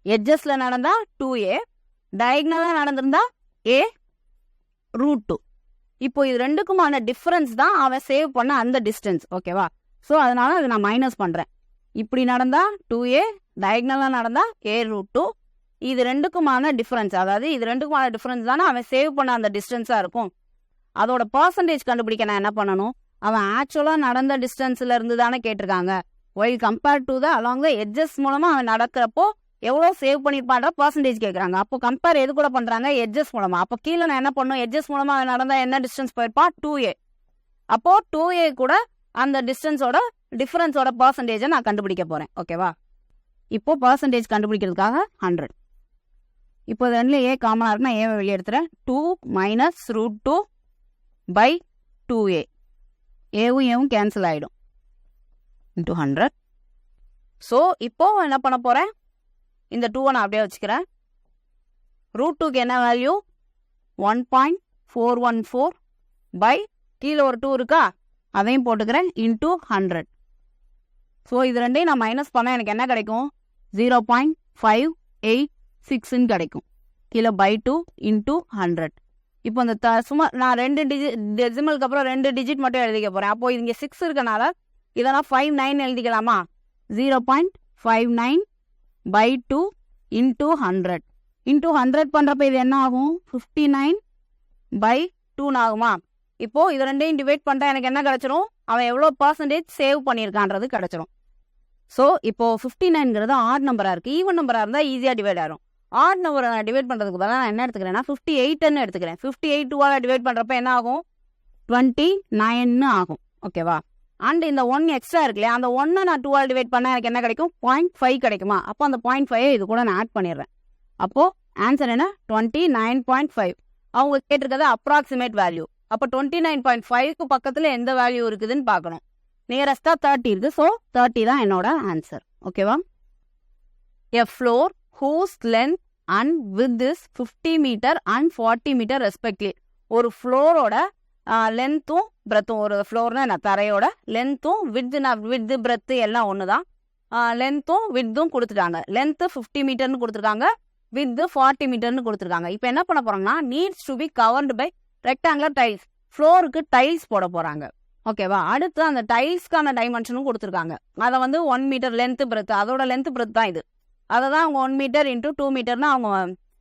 எட்ஜஸ்டில் நடந்தால் 2A, டயக்னலாக நடந்திருந்தா A√2. இப்போ இது ரெண்டுக்குமான டிஃபரன்ஸ் தான் அவன் சேவ் பண்ண அந்த டிஸ்டன்ஸ். ஓகேவா, ஸோ அதனால அதை நான் மைனஸ் பண்ணுறேன். இப்படி நடந்தா 2A, டயக்னலாக நடந்தா A√2. இது ரெண்டுக்குமான டிஃபரன்ஸ், அதாவது இது ரெண்டுக்குமான டிஃபரன்ஸ் தானே அவன் சேவ் பண்ண அந்த டிஸ்டன்ஸாக இருக்கும். அதோட பர்சன்டேஜ் கண்டுபிடிக்க நான் என்ன பண்ணணும், அவன் ஆக்சுவலாக நடந்த டிஸ்டன்ஸில் இருந்து தானே கேட்டிருக்காங்க. While compared to the along the edges மூலமாக அவன் நடக்கிறப்போ எவ்வளோ சேவ் பண்ணியிருப்பான்ற பர்சன்டேஜ் கேட்குறாங்க. அப்போ கம்பேர் எது கூட பண்ணுறாங்க, எட்ஜஸ் மூலமாக. அப்போ கீழே நான் என்ன பண்ணும், எட்ஜஸ் மூலமாக அவன் நடந்தால் என்ன டிஸ்டன்ஸ் போயிருப்பான், 2A. அப்போது 2A கூட அந்த டிஸ்டன்ஸோட டிஃபரன்ஸோட பர்சன்டேஜை நான் கண்டுபிடிக்க போகிறேன். ஓகேவா, இப்போ பர்சன்டேஜ் கண்டுபிடிக்கிறதுக்காக 100. இப்போ இது ரெண்டுல ஏ காமனாக இருக்குன்னா ஏவை வெளியே எடுத்துகிறேன். 2 - √2 / 2A. ஏவும் ஏவும் கேன்சல் ஆகிடும், இன்ட்டு 100. ஸோ இப்போ என்ன பண்ண போகிறேன், இந்த 2 நான் அப்படியே வச்சுக்கிறேன். √2க்கு என்ன வேல்யூ, 1.414 / கீழே ஒரு 2 இருக்கா, அதையும் போட்டுக்கிறேன், இன்ட்டு 100. ஸோ இது ரெண்டையும் நான் மைனஸ் பண்ணால் எனக்கு என்ன கிடைக்கும், 0.586 கிடைக்கும். கீழே /2 இன்ட்டு 100. இப்போ இந்த சும்மா நான் 2 டெசிமலுக்கு அப்புறம் 2 டிஜிட் மட்டும் எழுதிக்க போகிறேன். அப்போ இங்கே 6 இருக்கனால இதை நான் 59 எழுதிக்கலாமா, 0.59 / 2 இன்ட்டு 100. இன்ட்டு 100 பண்ணுறப்ப இது என்ன ஆகும், 59/2 ஆகுமா. இப்போது இது ரெண்டையும் டிவைட் பண்ணிட்டா எனக்கு என்ன கிடச்சிரும், அவன் எவ்வளோ பர்சன்டேஜ் சேவ் பண்ணியிருக்கான்றது கிடச்சிரும். ஸோ இப்போது 59ங்கிறது ஆட் நம்பராக இருக்குது, ஈவன் நம்பராக இருந்தால் ஈஸியாக டிவைட் ஆகும். ஆட் நம்பரை நான் டிவைட் பண்ணுறதுக்கு பதிலாக நான் என்ன எடுத்துக்கிறேன்னா 58ன்னு எடுத்துக்கிறேன். 58 2ஆல் டிவைட் பண்ணுறப்ப என்ன ஆகும், 29 ஆகும். ஓகேவா, அண்ட் இந்த 1 எக்ஸ்ட்ரா இருக்கு இல்லையா, அந்த 1 நான் 2ஆல் டிவைட் பண்ணால் எனக்கு என்ன கிடைக்கும், 0.5 கிடைக்குமா. அப்போ அந்த 0.5 இது கூட நான் ஆட் பண்ணிடுறேன். அப்போது ஆன்சர் என்ன, 29.5. அவங்க கேட்டிருக்கிறது அப்ராக்சிமேட் வேல்யூ. அப்போ 29.5க்கு பக்கத்தில் எந்த வேல்யூ இருக்குதுன்னு பார்க்கணும். நியரஸ்டாக 30 இருக்குது, ஸோ 30 தான் என்னோட ஆன்சர். ஓகேவா, a floor whose length and width is 50 metre and 40 metre respectively. ஒரு ஃப்ளோரோட லென்த்தும் பிரெத்தும், ஒரு ஃப்ளோர்னா நான் தரையோட லென்த்தும் வித்து பிரெத்து எல்லாம் ஒன்று தான். லென்த்தும் வித்தும் கொடுத்துட்டாங்க. லென்த்து 50 மீட்டர்னு கொடுத்துருக்காங்க, வித்து 40 மீட்டர்னு கொடுத்துருக்காங்க. இப்போ என்ன பண்ண போகிறாங்கன்னா, needs to be covered by rectangular tiles. ஃப்ளோருக்கு டைல்ஸ் போட போகிறாங்க. ஓகேவா? அடுத்து அந்த டைல்ஸ்க்கான டைமென்ஷனும் கொடுத்துருக்காங்க. அதை வந்து 1 மீட்டர் லென்த்து பிரெத், அதோட லென்த்து பிரெத் தான் இது. அதை தான் அவங்க 1 மீட்டர் இன்ட்டு 2 மீட்டர்னு அவங்க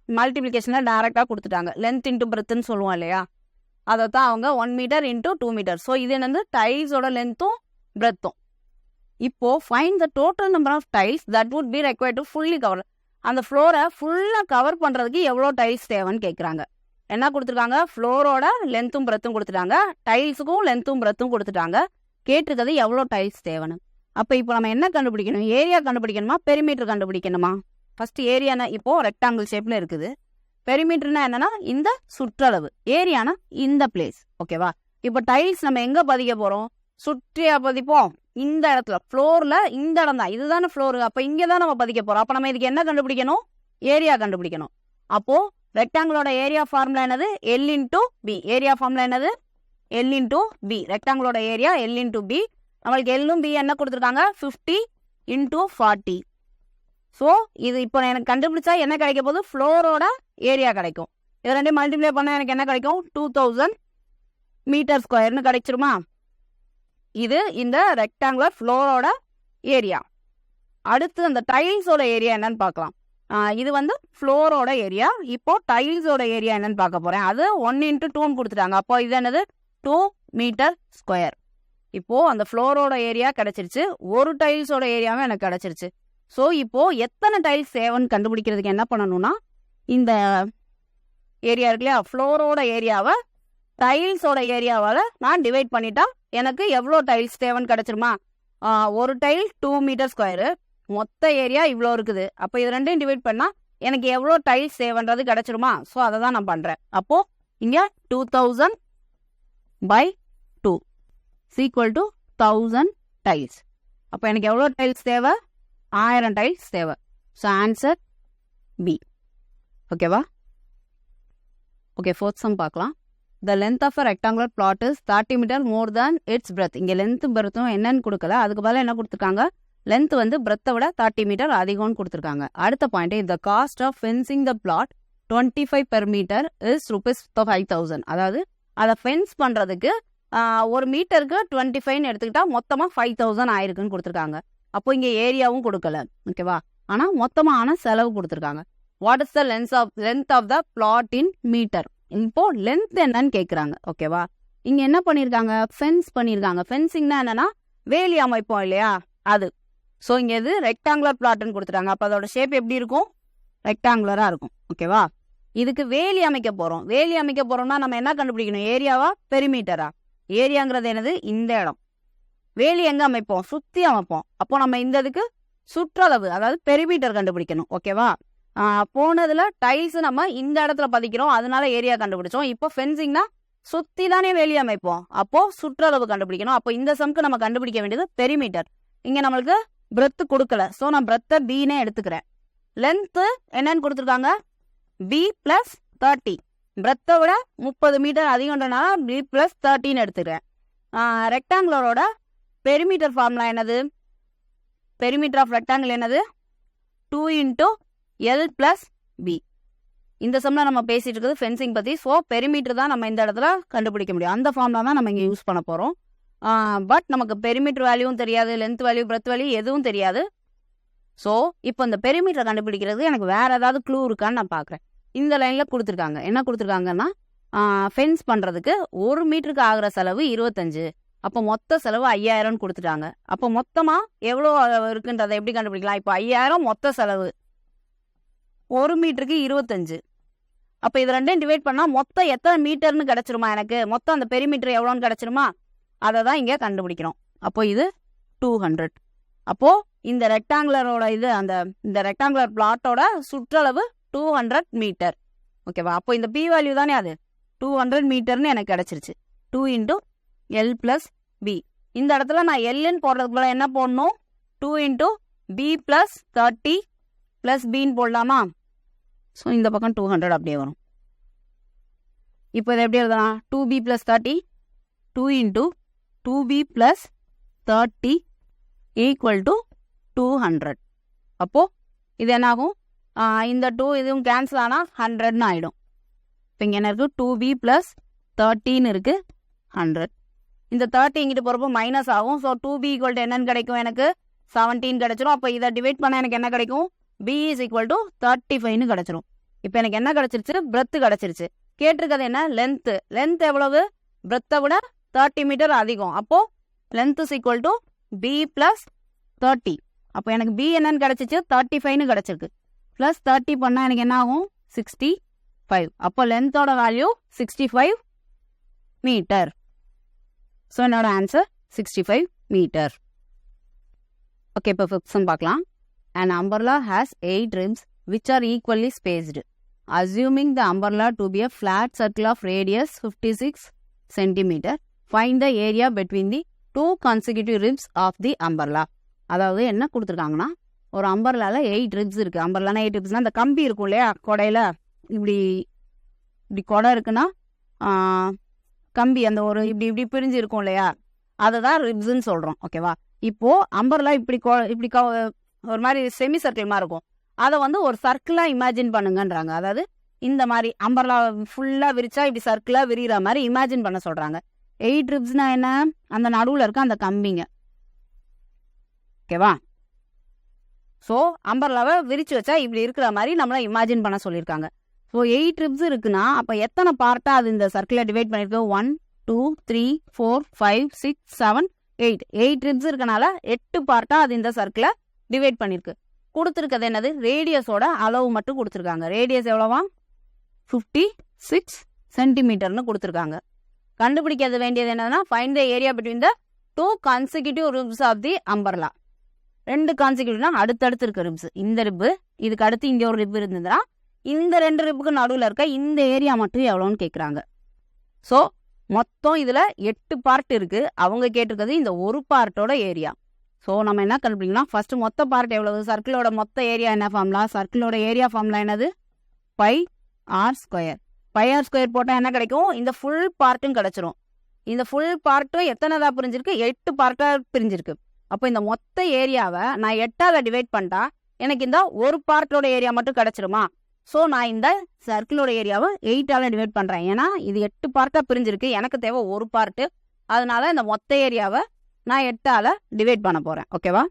மல்டிப்ளிகேஷனில் டேரெக்டாக கொடுத்துட்டாங்க. லென்த் இன்ட்டு பிரெத்துன்னு சொல்லுவோம் இல்லையா, அதை தான் அவங்க 1 மீட்டர் இன்ட்டு 2 மீட்டர். ஸோ இது என்னது டைல்ஸோட லென்த்தும் பிரெத்தும். இப்போ find the total number of tiles that would be required to fully cover. அந்த ஃப்ளோரை ஃபுல்லாக கவர் பண்ணுறதுக்கு எவ்வளோ டைல்ஸ் தேவைன்னு கேட்குறாங்க. என்ன கொடுத்துருக்காங்க? ஃப்ளோரோட லென்த்தும் பிரெத்தும் கொடுத்துட்டாங்க, டைல்ஸுக்கும் லென்த்தும் பிரெத்தும் கொடுத்துட்டாங்க. கேட்டிருக்கிறது எவ்வளோ டைல்ஸ் தேவைன்னு. அப்போ இப்போ நம்ம என்ன கண்டுபிடிக்கணும்? ஏரியா கண்டுபிடிக்கணுமா, பெரிமீட்டர் கண்டுபிடிக்கணுமா? ஃபர்ஸ்ட் ஏரியானா இப்போ ரெக்டாங்கிள் ஷேப்பில் இருக்குது. பெரிமீட்டர்னா என்னன்னா இந்த சுற்றளவு, ஏரியானா இந்த பிளேஸ். ஓகேவா? இப்போ டைல்ஸ் நம்ம எங்கே பதிக்க போகிறோம்? சுற்றியா பதிப்போம்? இந்த இடத்துல, ஃப்ளோரில் இந்த இடம் தான், இதுதானே ஃப்ளோரு. அப்போ இங்கே தான் நம்ம பதிக்க போகிறோம். அப்போ நம்ம இதுக்கு என்ன கண்டுபிடிக்கணும்? ஏரியா கண்டுபிடிக்கணும். அப்போது ரெக்டாங்கிளோட ஏரியா ஃபார்முலா என்னது? L into B. Area formula என்னது? L into B. ரெக்டாங்கிளோட ஏரியா எல் இன்டூ பி. நம்மளுக்கு எல்லும் பி என்ன கொடுத்துருக்காங்க? 50 இன்டூ 40. ஸோ இது இப்போ எனக்கு கண்டுபிடிச்சா என்ன கிடைக்க போகுது? ஃப்ளோரோட ஏரியா கிடைக்கும். இது ரெண்டையும் மல்டிப்ளை பண்ணால் எனக்கு என்ன கிடைக்கும்? 2000 மீட்டர் ஸ்கொயர்னு கிடைச்சிருமா? இது இந்த ரெக்டாங்குலர் ஃப்ளோரோட ஏரியா. அடுத்து அந்த டைல்ஸோட ஏரியா என்னன்னு பார்க்கலாம். இது வந்து ஃப்ளோரோட ஏரியா. இப்போ டைல்ஸோட ஏரியா என்னன்னு பார்க்க போகிறேன். அது 1 இன்ட்டு 2ன்னு கொடுத்துட்டாங்க. அப்போ இது என்னது? 2 மீட்டர் ஸ்கொயர். இப்போது அந்த ஃப்ளோரோட ஏரியா கிடச்சிருச்சு, ஒரு டைல்ஸோட ஏரியாவும் எனக்கு கிடச்சிருச்சு. ஸோ இப்போது எத்தனை டைல்ஸ் தேவைன்னு கண்டுபிடிக்கிறதுக்கு என்ன பண்ணணும்னா, இந்த ஏரியா இருக்கு இல்லையா, ஃப்ளோரோட ஏரியாவை டைல்ஸோட ஏரியாவால் நான் டிவைட் பண்ணிட்டா எனக்கு எவ்வளோ டைல்ஸ் தேவைன்னு கிடச்சிருமா? ஒரு டைல் 2 மீட்டர் ஸ்கொயரு, மொத்த ஏரியா இவ்வளோ இருக்குது. அப்போ இது ரெண்டையும் டிவைட் பண்ணால் எனக்கு எவ்வளோ டைல்ஸ் தேவைன்றது கிடச்சிருமா? ஸோ அதை தான் நான் பண்ணுறேன். அப்போது இங்கே 2000 by 2 ஈக்குவல் டு 1000 டைல்ஸ். அப்போ எனக்கு எவ்வளோ டைல்ஸ் தேவை? 1000 டைல்ஸ் தேவை. So answer B. ஓகேவா? ஓகே, ஃபோர்த் சம் பார்க்கலாம். The length of a rectangular plot is 30 meter more than its breadth. இங்கே லென்த்து பிரெத்தும் என்னன்னு கொடுக்கல, அதுக்கு பதிலாக என்ன கொடுத்துருக்காங்க? லென்த் வந்து பிரெத்தை விட 30 மீட்டர் அதிகம்னு கொடுத்துருக்காங்க. அடுத்த point, the cost of fencing the plot 25 per meter is rupees 5000. அதாவது அதை ஃபென்ஸ் பண்ணுறதுக்கு ஒரு மீட்டருக்கு 25ன்னு எடுத்துக்கிட்டா மொத்தமாக 5000 ஆயிருக்குன்னு கொடுத்துருக்காங்க. அப்போ இங்கே ஏரியாவும் கொடுக்கல. ஓகேவா? ஆனால் மொத்தமான செலவு கொடுத்துருக்காங்க. What is the length of the plot in metre? இப்போ லென்த் என்னன்னு கேட்குறாங்க. ஓகேவா? இங்கே என்ன பண்ணியிருக்காங்க? ஃபென்ஸ் பண்ணியிருக்காங்க. ஃபென்சிங்னா என்னன்னா வேலி அமைப்போம் இல்லையா, அது. ஸோ இங்கே இது ரெக்டாங்குலர் பிளாட்னு கொடுத்துட்டாங்க. அப்போ அதோட ஷேப் எப்படி இருக்கும்? ரெக்டாங்குலராக இருக்கும். ஓகேவா? இதுக்கு வேலி அமைக்க போகிறோம். வேலி அமைக்க போகிறோம்னா நம்ம என்ன கண்டுபிடிக்கணும்? ஏரியாவா பெரிமீட்டரா? ஏரியாங்கிறது என்னது? இந்த இடம். வேலி எங்கே அமைப்போம்? சுற்றி அமைப்போம். அப்போ நம்ம இந்த இதுக்கு சுற்றளவு, அதாவது பெரிமீட்டர் கண்டுபிடிக்கணும். ஓகேவா? போனதுல டைல்ஸ் நம்ம இந்த இடத்துல பதிக்கிறோம், அதனால ஏரியா கண்டுபிடிச்சோம். இப்போ ஃபென்சிங்னா சுற்றி தானே வேலி அமைப்போம், அப்போ சுற்றளவு கண்டுபிடிக்கணும். அப்போ இந்த சம்க்கு நம்ம கண்டுபிடிக்க வேண்டியது பெரிமீட்டர். இங்கே நம்மளுக்கு பிரெத்து கொடுக்கல, ஸோ நான் பிரெத்தை பீனே எடுத்துக்கிறேன். லென்த்து என்னன்னு கொடுத்துருக்காங்க? B plus 30. பிரெத்தை விட 30 மீட்டர் அதிகம்ன்றனால பி ப்ளஸ் 30ன்னு எடுத்துக்கிறேன். ரெக்டாங்குலரோட பெரிமீட்டர் ஃபார்முலா என்னது? பெரிமீட்டர் ஆஃப் ரெக்டாங்கிள் என்னது? 2 இன்ட்டு எல் ப்ளஸ் பி. இந்த சம்மில் நம்ம பேசிட்டு இருக்குது ஃபென்சிங் பற்றி. ஸோ பெரிமீட்டர் தான் நம்ம இந்த இடத்துல கண்டுபிடிக்க முடியும். அந்த ஃபார்முலா தான் நம்ம இங்கே யூஸ் பண்ண போகிறோம். பட் நமக்கு பெரிமீட்டர் வேல்யூவும் தெரியாது, லென்த் வேல்யூ, பிரெத் வேல்யூ எதுவும் தெரியாது. ஸோ இப்போ இந்த பெரிமீட்டர் கண்டுபிடிக்கிறது எனக்கு வேறு ஏதாவது க்ளூ இருக்கான்னு நான் பார்க்குறேன். இந்த லைனில் கொடுத்துருக்காங்க. என்ன கொடுத்துருக்காங்கன்னா, ஃபென்ஸ் பண்ணுறதுக்கு 1 மீட்டருக்கு ஆகிற செலவு 25. அப்போ மொத்த செலவு 5000 கொடுத்துட்டாங்க. அப்போ மொத்தமாக எவ்வளோ இருக்குன்றதை எப்படி கண்டுபிடிக்கலாம்? இப்போ 5000 மொத்த செலவு, 1 மீட்டருக்கு 25. அப்போ இது ரெண்டையும் டிவைட் பண்ணால் மொத்தம் எத்தனை மீட்டர்னு கிடச்சிருமா? எனக்கு மொத்தம் அந்த பெரிமீட்டர் எவ்வளோன்னு கிடச்சிருமா? அதை தான் இங்கே கண்டுபிடிக்கிறோம். அப்போ இது 200. அப்போது இந்த ரெக்டாங்குலரோட இந்த ரெக்டாங்குலர் பிளாட்டோட சுற்றளவு 200 மீட்டர். ஓகேவா? அப்போ இந்த பி வேல்யூ தானே அது 200 மீட்டர்னு எனக்கு கிடச்சிருச்சு. 2 இன்ட்டு எல் ப்ளஸ் பி. இந்த இடத்துல நான் எல்லுன்னு போடுறதுக்கு போல என்ன போடணும்? 2 இன்ட்டு பி ப்ளஸ் 30 ப்ளஸ் பின்னு போடலாமா? ஸோ இந்த பக்கம் 200 அப்படியே வரும். இப்போ இதை எப்படி எழுதலாம்? 2b plus 30, 2 into 2b plus 30 equal to 200. அப்போது இது என்னாகும்? இந்த 2 இதுவும் கேன்சல் ஆனால் 100ன்னு ஆகிடும். இப்போ இங்கே என்ன இருக்குது? 2b ப்ளஸ் 30ன்னு இருக்குது, 100. இந்த 30 இங்கிட்டு போகிறப்போ மைனஸ் ஆகும். ஸோ 2b ஈக்குவல் டு என்னன்னு கிடைக்கும், எனக்கு 17 கிடச்சிரும். அப்போ இதை டிவைட் பண்ணால் எனக்கு என்ன கிடைக்கும், b இஸ் ஈக்குவல் டு 35ன்னு கிடச்சிரும். இப்போ எனக்கு என்ன கிடச்சிருச்சு, பிரெத்து கிடச்சிருச்சு. கேட்டிருக்கிறது என்ன, லென்த் எவ்வளவு, பிரெத்தை விட 30 மீட்டர் அதிகம். அப்போது length is equal to b plus 30. அப்போ எனக்கு b என்னன்னு கிடச்சிச்சு, 35ன்னு கிடச்சிருக்கு. ப்ளஸ் 30 பண்ணால் எனக்கு என்ன ஆகும், 65. அப்போ லென்த்தோட வேல்யூ 65 மீட்டர். ஸோ என்னோட ஆன்சர் 65 மீட்டர். ஓகே, இப்போ ஃபிஃப்த் சம் பார்க்கலாம். An umbrella has 8 ribs which are equally spaced. Assuming the umbrella to be a flat circle of radius 56 cm, find the area between the 2 consecutive ribs of the umbrella. அதாவது என்ன கொடுத்துருக்காங்கன்னா, ஒரு அம்பர்லால 8 ரிப்ஸ் இருக்குது. அம்பர்லானா 8 ரிப்ஸ்னால் அந்த கம்பி இருக்கும் இல்லையா, கொடையில் இப்படி கொடை இருக்குன்னா கம்பி அந்த ஒரு இப்படி பிரிஞ்சு இருக்கும் இல்லையா, அதை தான் ரிப்ஸ்ன்னு சொல்கிறோம். ஓகேவா, இப்போது அம்பர்லா இப்படி ஒரு மாதிரி செமி சர்க்கிள் மாதிரி இருக்கும். அதை வந்து ஒரு சர்க்கிளாக இமேஜின் பண்ணுங்கன்றாங்க. அதாவது இந்த மாதிரி அம்பர்லா ஃபுல்லாக விரிச்சா இப்படி சர்க்கிளாக விரிகிற மாதிரி இமேஜின் பண்ண சொல்கிறாங்க. 8 ரிப்ஸ்னால் என்ன, அந்த நடுவில் இருக்க அந்த கம்பிங்க. ஓகேவா, ஸோ அம்பர்லாவை விரிச்சு வச்சா இப்படி இருக்கிற மாதிரி நம்மளை இமேஜின் பண்ண சொல்லியிருக்காங்க. ஸோ 8 ரிப்ஸ் இருக்குன்னா அப்போ எத்தனை பார்ட்டாக அது இந்த சர்க்கிளை டிவைட் பண்ணியிருக்கு, 1 2 3 4 5 6 7 8. 8 ரிப்ஸ் இருக்கனால 8 பார்ட்டாக அது இந்த சர்க்கிளை டிவைட் பண்ணியிருக்கு. கொடுத்துருக்கிறது என்னது, ரேடியஸோட அளவு மட்டும் கொடுத்துருக்காங்க. ரேடியஸ் எவ்வளோவா, 56 சென்டிமீட்டர்னு கொடுத்துருக்காங்க. கண்டுபிடிக்கிறது வேண்டியது என்னன்னா, find the area between the 2 consecutive ribs of the umbrella. 2 கான்சிக்யூட்டிவ்னா அடுத்தடுத்து இருக்க ரிப்ஸ். இந்த ரிப்பு இதுக்கு அடுத்து இங்கே ஒரு ரிப் இருந்ததுன்னா இந்த 2 ரிப்புக்கு நடுவில் இருக்க இந்த ஏரியா மட்டும் எவ்வளோன்னு கேட்குறாங்க. ஸோ மொத்தம் இதில் 8 பார்ட் இருக்குது. அவங்க கேட்டிருக்கிறது இந்த ஒரு பார்ட்டோட ஏரியா. ஸோ நம்ம என்ன கண்டுபிடிக்கணும், ஃபஸ்ட்டு மொத்த பார்ட் எவ்வளவு, சர்க்கிளோட மொத்த ஏரியா என்ன ஃபார்முலா, சர்க்கிளோட ஏரியா ஃபார்முலா என்னது, πr². πr² போட்டால் என்ன கிடைக்கும், இந்த ஃபுல் பார்ட்டும் கிடச்சிரும். இந்த ஃபுல் பார்ட்டும் எத்தனைதாக பிரிஞ்சிருக்கு, 8 பார்ட்டாக பிரிஞ்சிருக்கு. அப்போ இந்த மொத்த ஏரியாவை நான் 8ஆல் டிவைட் பண்ணிட்டா எனக்கு இந்த ஒரு பார்ட்டோட ஏரியா மட்டும் கிடச்சிருமா. ஸோ நான் இந்த சர்க்கிளோட ஏரியாவை 8ஆல் டிவைட் பண்ணுறேன். ஏன்னா இது 8 பார்ட்டாக பிரிஞ்சிருக்கு, எனக்கு தேவை ஒரு பார்ட்டு. அதனால இந்த மொத்த ஏரியாவை நான் 8ஆல் டிவைட் பண்ண போகிறேன். ஓகேவா,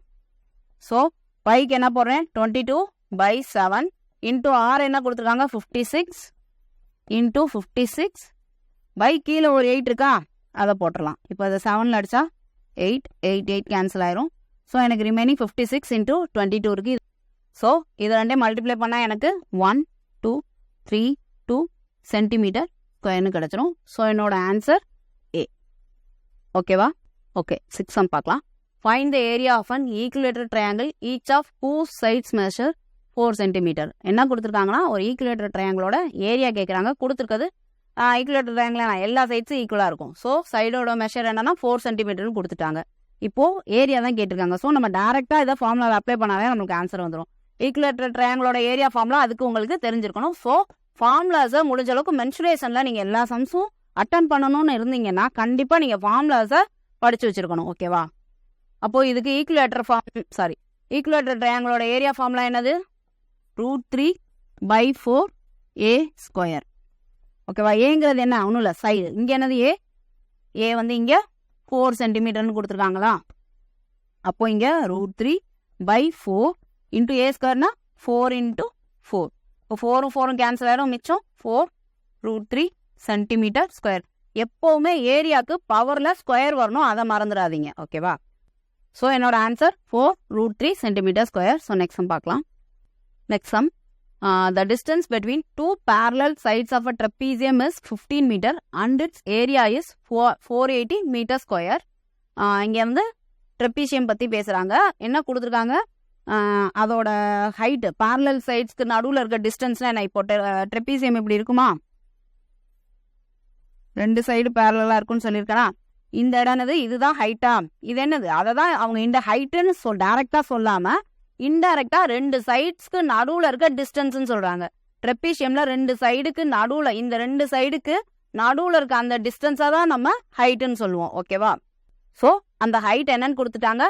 ஸோ பைக்கு என்ன போடுறேன், 22/7 இன்ட்டு ஆர் என்ன கொடுத்துருக்காங்க, 56 இன்ட்டு 56 பை கீழே ஒரு 8 இருக்கா, அதை போட்டுடலாம். இப்போ அதை 7ல் அடித்தா 8 கேன்சல் ஆயிரும். ஸோ எனக்கு ரிமைனிங் 56 இன்ட்டு 22 இருக்குது. ஸோ இது ரெண்டே மல்டிப்ளை பண்ணால் எனக்கு 1,2,3,2 சென்டிமீட்டர் ஸ்கொயர்னு கிடச்சிரும். ஸோ என்னோட ஆன்சர் ஏ. ஓகேவா, ஓகே. 6 சம் பார்க்கலாம். Find the area of an equilateral triangle each of whose sides measure 4 centimetre. என்ன கொடுத்துருக்காங்கன்னா, ஒரு ஈக்குலேட்டர் ட்ரையாங்கிளோட ஏரியா கேட்குறாங்க. கொடுத்துருக்கிறது ஈக்குலேட்டர் ட்ரையாங்கிள் எல்லா சைட்ஸும் ஈக்குவலாக இருக்கும். ஸோ சைடோட மெஷர் என்னன்னா 4 சென்டிமீட்டர்னு கொடுத்துட்டாங்க. இப்போது ஏரியா தான் கேட்டிருக்காங்க. ஸோ நம்ம டேரெக்டாக இதை ஃபார்முலா அப்ளை பண்ணாலே நம்மளுக்கு ஆன்சர் வந்துடும். ஈக்குலேட்டர் ட்ரையாங்கிளோட ஏரியா ஃபார்முலா அதுக்கு உங்களுக்கு தெரிஞ்சிருக்கணும். ஸோ ஃபார்முலாஸை முடிஞ்ச அளவுக்கு மென்சுரேஷனில் நீங்கள் எல்லா சம்ஸும் அட்டன் பண்ணணும்னு இருந்தீங்கன்னா கண்டிப்பாக நீங்கள் ஃபார்முலாஸை படித்து வச்சுருக்கணும். ஓகேவா, அப்போது இதுக்கு ஈக்குலேட்டர் ட்ரையாங்கிளோட ஏரியா ஃபார்முலா என்னது, √3/4a². ஓகேவா, ஏங்கிறது என்ன, ஒன்றும் இல்லை, சைடு. இங்கே என்னது ஏ வந்து இங்கே 4 சென்டிமீட்டர்னு கொடுத்துருக்காங்களா. அப்போ இங்கே √3/4 இன்ட்டு a² 4 இன்ட்டு 4. இப்போ 4ம் 4ம் கேன்சல் ஆயிரும், மிச்சம் 4√3 சென்டிமீட்டர் ஸ்கொயர். எப்போவுமே ஏரியாவுக்கு பவரில் ஸ்கொயர் வரணும், அதை மறந்துடாதீங்க. ஓகேவா, ஸோ என்னோட answer 4√3 centimetre square. So next sum பார்க்கலாம். Next sum, the distance between 2 parallel sides of a trapezium is 15 meter and its area is 480 meter square. இங்கே வந்து ட்ரெப்பீசியம் பற்றி பேசுகிறாங்க. என்ன கொடுத்துருக்காங்க, அதோட ஹைட்டு parallel சைட்ஸ்க்கு நடுவில் இருக்க டிஸ்டன்ஸ்னால் என்ன. இப்போ ட்ரெப்பீசியம் இப்படி இருக்குமா, 2 சைடு பேரலாக இருக்குன்னு சொல்லியிருக்கா. இந்த இடம் என்னது, இதுதான் ஹைட்டா, இது என்னது, அதை தான் அவங்க இந்த ஹைட்டுன்னு டேரெக்டாக சொல்லாமல் இன்டைரக்டா 2 சைட்ஸ்க்கு நடுவில் இருக்க டிஸ்டன்ஸ்ன்னு சொல்றாங்க. ட்ரெப்பீசியம்ல 2 சைடுக்கு நடுவில், இந்த 2 சைடுக்கு நடுவில் இருக்க அந்த டிஸ்டன்ஸை தான் நம்ம ஹைட்டுன்னு சொல்லுவோம். ஓகேவா, ஸோ அந்த ஹைட் என்னன்னு கொடுத்துட்டாங்க,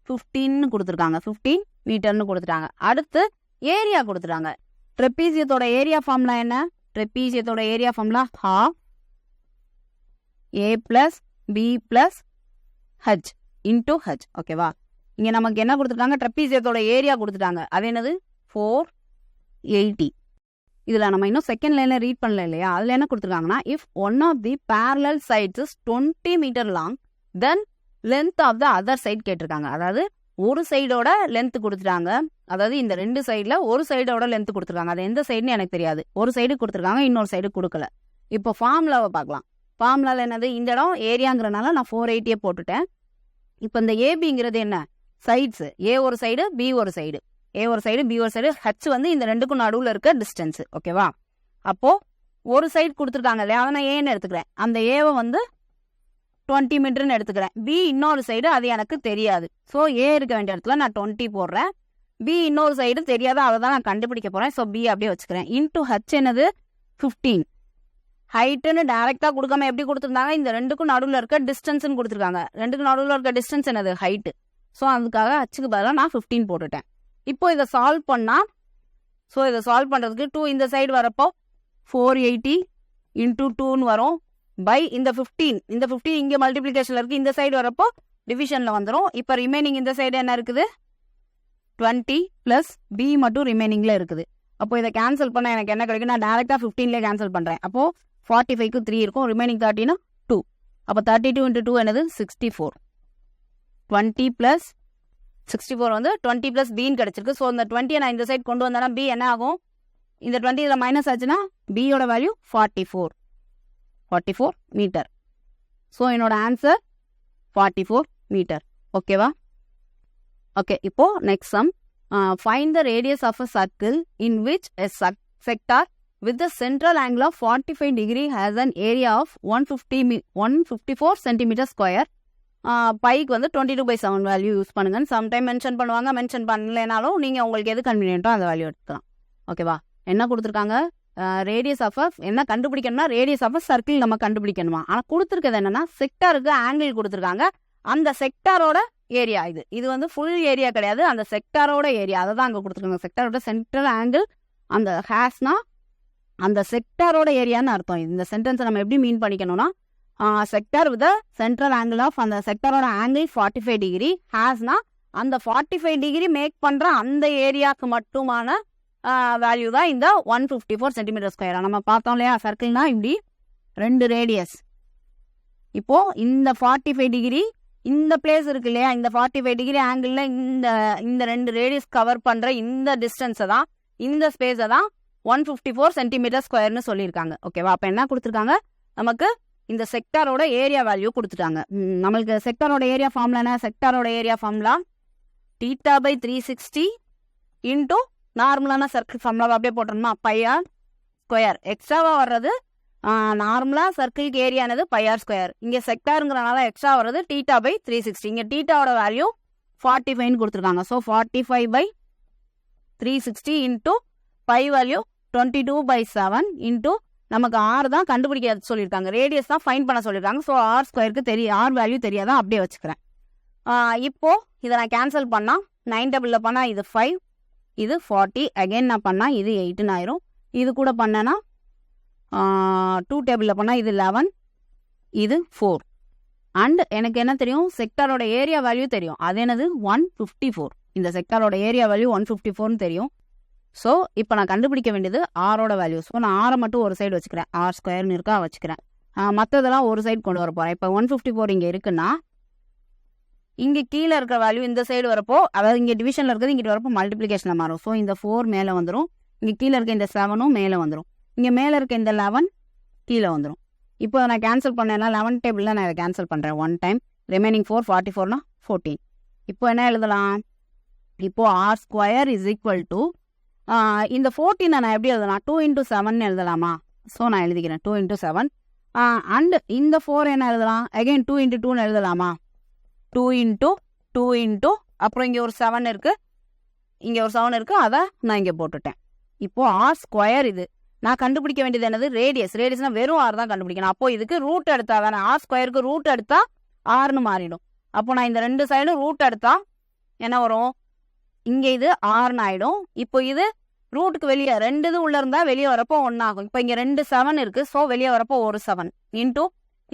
15 கொடுத்துருக்காங்க, 15 மீட்டர்னு கொடுத்துட்டாங்க. அடுத்து ஏரியா கொடுத்துட்டாங்க. ட்ரெப்பீசியத்தோட ஏரியா ஃபார்முலா என்ன, ட்ரெப்பீசியத்தோட area formula ½ a + B plus H into H. ஓகேவா? இங்கே நமக்கு என்ன கொடுத்துருக்காங்க? ட்ரெப்பீசியத்தோட ஏரியா கொடுத்துட்டாங்க. அது என்னது? 480. இதில் நம்ம இன்னும் செகண்ட் லைனில் ரீட் பண்ணல இல்லையா? அதில் என்ன கொடுத்துருக்காங்கன்னா, if one of the parallel sides is 20 metre long then length of the other side கேட்டிருக்காங்க. அதாவது ஒரு சைடோட லென்த் கொடுத்துட்டாங்க. அதாவது இந்த ரெண்டு சைடில் ஒரு சைடோட லென்த் கொடுத்துருக்காங்க. அது எந்த சைடுன்னு எனக்கு தெரியாது. ஒரு சைடு கொடுத்துருக்காங்க, இன்னொரு சைடு கொடுக்கல. இப்போ ஃபார்முலாவை பார்க்கலாம். ஃபார்முலாவில் என்னது? இந்த இடம் ஏரியாங்கிறனால நான் 480 போட்டுட்டேன். இப்போ இந்த ஏபிங்கிறது என்ன? சைட்ஸு. ஏ ஒரு சைடு, பி ஒரு சைடு. ஏ ஒரு சைடு, பி ஒரு சைடு. ஹச் வந்து இந்த ரெண்டுக்கும் நடுவில் இருக்க டிஸ்டன்ஸ். ஓகேவா? அப்போது ஒரு சைடு கொடுத்துருக்காங்க இல்லையா? அதை நான் ஏன்னு எடுத்துக்கிறேன். அந்த ஏவை வந்து 20 மீட்டர்னு எடுத்துக்கிறேன். பி இன்னொரு சைடு, அது எனக்கு தெரியாது. ஸோ ஏ இருக்க வேண்டிய இடத்துல நான் 20 போடுறேன். பி இன்னொரு சைடு தெரியாத, அதை தான் நான் கண்டுபிடிக்க போகிறேன். ஸோ பி அப்படியே வச்சுக்கிறேன். இன்டூ ஹச் என்னது? 15. ஹைட்டுன்னு டைரெக்டாக கொடுக்காம எப்படி கொடுத்துருந்தாங்க? இந்த ரெண்டுக்கும் நடுவில் இருக்க டிஸ்டன்ஸ்னு கொடுத்துருக்காங்க. ரெண்டுக்கும் நடுவில் இருக்க டிஸ்டன்ஸ் என்னது? ஹைட்டு. ஸோ அதுக்காக ஹச்சுக்கு பதிலாக நான் 15 போட்டுட்டேன். இப்போ இதை சால்வ் பண்ணால், ஸோ இதை சால்வ் பண்ணுறதுக்கு 2 இந்த சைடு வரப்போ 480 இன்டூ 2ன்னு வரும். பை இந்த 15 இங்கே மல்டிப்ளிகேஷனில் இருக்குது. இந்த சைடு வரப்போ டிவிஷனில் வந்துடும். இப்போ ரிமைனிங் இந்த சைடு என்ன இருக்குது? 20 ப்ளஸ் பி மட்டும் ரிமைனிங்கில் இருக்குது. அப்போ இதை கேன்சல் பண்ணால் எனக்கு என்ன கிடைக்கும்? நான் டேரெக்டாக 15லேயே கேன்சல் பண்ணுறேன். அப்போது 45க்கு 3 இருக்கும். ரிமைனிங் 30னா 2. அப்போ 32 இன்ட்டு 2 என்னது? 64. 20 ப்ளஸ் 64 வந்து 20 ப்ளஸ் பின்னு கிடச்சிருக்கு. ஸோ இந்த 20 நான் இந்த சைட் கொண்டு வந்தேன்னா பி என்ன ஆகும்? இந்த 20 இதில் மைனஸ் ஆச்சுன்னா பியோட வேல்யூ 44 மீட்டர். ஸோ என்னோட ஆன்சர் 44 மீட்டர். ஓகேவா? ஓகே, இப்போ next sum. Find the radius of a circle in which a sector with the central angle of 45 degree has an area of 154 centimeter square. Bike வந்து 22/7 வேல்யூ யூஸ் பண்ணுங்க. சம்டைம் மென்ஷன் பண்ணுவாங்க, மென்ஷன் பண்ணலைனாலும் நீங்கள் உங்களுக்கு எது கன்வீனியன்ட்டோ அந்த வேல்யூ எடுத்துக்கலாம். ஓகேவா? என்ன கொடுத்துருக்காங்க? ரேடியஸ் ஆஃப் என்ன கண்டுபிடிக்கணும்னா, ரேடியஸ் ஆஃப் சர்க்கிள் நம்ம கண்டுபிடிக்கணுமா? ஆனால் கொடுத்துருக்கிறது என்னன்னா, செக்டாருக்கு ஆங்கிள் கொடுத்துருக்காங்க. அந்த செக்டாரோட ஏரியா இது வந்து ஃபுல் ஏரியா கிடையாது, அந்த செக்டாரோட ஏரியா அதை தான் அங்கே கொடுத்துருக்காங்க. செக்டாரோட சென்ட்ரல் ஆங்கிள் அந்த ஹேஸ்னா அந்த செக்டாரோட ஏரியான்னு அர்த்தம். இந்த சென்டென்ஸை நம்ம எப்படி மீன் பண்ணிக்கணும்னா, sector with central angle of அந்த செக்டாரோட ஆங்கிள் 45 டிகிரி ஹேஸ்னா அந்த 45 டிகிரி மேக் பண்ணுற அந்த ஏரியாவுக்கு மட்டுமான வேல்யூ தான் இந்த 154 சென்டிமீட்டர் ஸ்கொயர். நம்ம பார்த்தோம் இல்லையா? சர்க்கிள்னா இப்படி 2 ரேடியஸ். இப்போ இந்த 45 டிகிரி இந்த பிளேஸ் இருக்கு இல்லையா? இந்த 45 டிகிரி ஆங்கிளில் இந்த 2 ரேடியஸ் கவர் பண்ணுற இந்த டிஸ்டன்ஸை தான், இந்த ஸ்பேஸை தான் 154 சென்டிமீட்டர் ஸ்கொயர்னு சொல்லியிருக்காங்க. ஓகேவா? அப்போ என்ன கொடுத்துருக்காங்க? நமக்கு இந்த செக்டாரோட ஏரியா வேல்யூ கொடுத்துட்டாங்க. நம்மளுக்கு செக்டாரோட ஏரியா ஃபார்முலா என்ன? செக்டாரோட ஏரியா ஃபார்முலா θ/360 இன்டூ நார்மலான சர்க்கிள் ஃபார்முலாவை அப்படியே போட்டோம்னா πr ஸ்கொயர். எக்ஸ்ட்ராவாக வர்றது நார்மலாக சர்க்கிளுக்கு ஏரியானது πr ஸ்கொயர். இங்கே செக்டாருங்கிறனால எக்ஸ்ட்ரா வர்றது θ/360. இங்கே θவோட வேல்யூ 45ன்னு கொடுத்துருக்காங்க. ஸோ 45/360 இன்டூ π வேல்யூ 22/7 இன்டூ நமக்கு ஆர் தான் கண்டுபிடிக்க சொல்லியிருக்காங்க, ரேடியஸ் தான் ஃபைண்ட் பண்ண சொல்லியிருக்காங்க. ஸோ ஆர் ஸ்கொயருக்கு ஆர் வேல்யூ தெரியாதான், அப்படியே வச்சுக்கிறேன். இப்போது இதை நான் கேன்சல் பண்ணால் 9 டபுளில் பண்ணால் இது 5, இது 40. அகெயின் நான் பண்ணால் இது 8ன்னு ஆயிரும். இது கூட பண்ணேன்னா 2 டேபிளில் பண்ணால் இது 11, இது 4. அண்ட் எனக்கு என்ன தெரியும்? செக்டாரோட ஏரியா வேல்யூ தெரியும். அது என்னது? 154. இந்த செக்டாரோட ஏரியா வேல்யூ 154ன்னு தெரியும். ஸோ இப்போ நான் கண்டுபிடிக்க வேண்டியது ஆரோட வேல்யூ. ஸோ நான் ஆரை மட்டும் ஒரு சைடு வச்சுக்கிறேன், ஆர் ஸ்கொயர்னு இருக்கா வச்சுக்கிறேன். மற்றதெல்லாம் ஒரு சைடு கொண்டு வர போகிறேன். இப்போ 154 இங்கே இருக்குன்னா இங்கே கீழே இருக்கிற வேல்யூ இந்த சைடு வரப்போ, அதாவது இங்கே டிவிஷனில் இருக்கிறது இங்கிட்ட வரப்போ மல்டிப்ளிகேஷனில் மாறும். ஸோ இந்த 4 மேலே வந்துடும், இங்கே கீழே இருக்க இந்த 7ம் மேலே வந்துடும், இங்கே மேலே இருக்க இந்த 11 கீழே வந்துடும். இப்போ நான் கேன்சல் பண்ணேன்னா 11 டேபிளில் நான் இதை கேன்சல் பண்ணுறேன் 1 டைம். ரிமைனிங் 4, 44னா 14. இப்போ என்ன எழுதலாம்? இப்போது R square is equal to இந்த 14 நான் எப்படி எழுதலாம்? 2 × 7 எழுதலாமா? ஸோ நான் எழுதிக்கிறேன் 2 × 7. அண்ட் இந்த 4 என்ன எழுதலாம்? அகெயின் 2 × 2ன்னு எழுதலாமா? 2 × 2 அப்புறம் இங்கே ஒரு 7 இருக்குது, இங்கே ஒரு 7 இருக்குது, அதை நான் இங்கே போட்டுட்டேன். இப்போது ஆர் ஸ்கொயர் இது நான் கண்டுபிடிக்க வேண்டியது என்னது? ரேடியஸ். ரேடியஸ்னால் வெறும் ஆர் தான் கண்டுபிடிக்கணும். அப்போது இதுக்கு ரூட் எடுத்தா தானே, ஆர் ஸ்கொயருக்கு ரூட் எடுத்தால் ஆர்னு மாறிடும். அப்போ நான் இந்த 2 சைடும் ரூட் எடுத்தா என்ன வரும்? இங்கே இது ஆர்னு ஆகிடும். இப்போ இது ரூட்டுக்கு வெளியே 2 இது உள்ளே இருந்தால் வெளியே வரப்போ 1 ஆகும். இப்போ இங்கே 2 7 இருக்குது, ஸோ வெளியே வரப்போ ஒரு 7 இன்டூ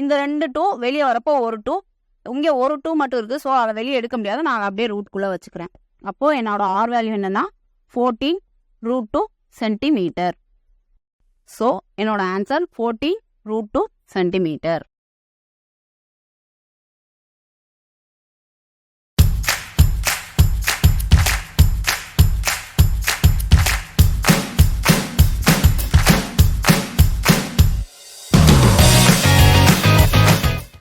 இந்த 2 2 வெளியே வரப்போ ஒரு 2, இங்கே ஒரு 2 மட்டும் இருக்குது. ஸோ அதை வெளியே எடுக்க முடியாது, நான் அப்படியே ரூட்குள்ளே வச்சுக்கிறேன். அப்போது என்னோட ஆர் வேல்யூ என்னன்னா 14√2 சென்டிமீட்டர். ஸோ என்னோட ஆன்சர் 14√2 சென்டிமீட்டர்.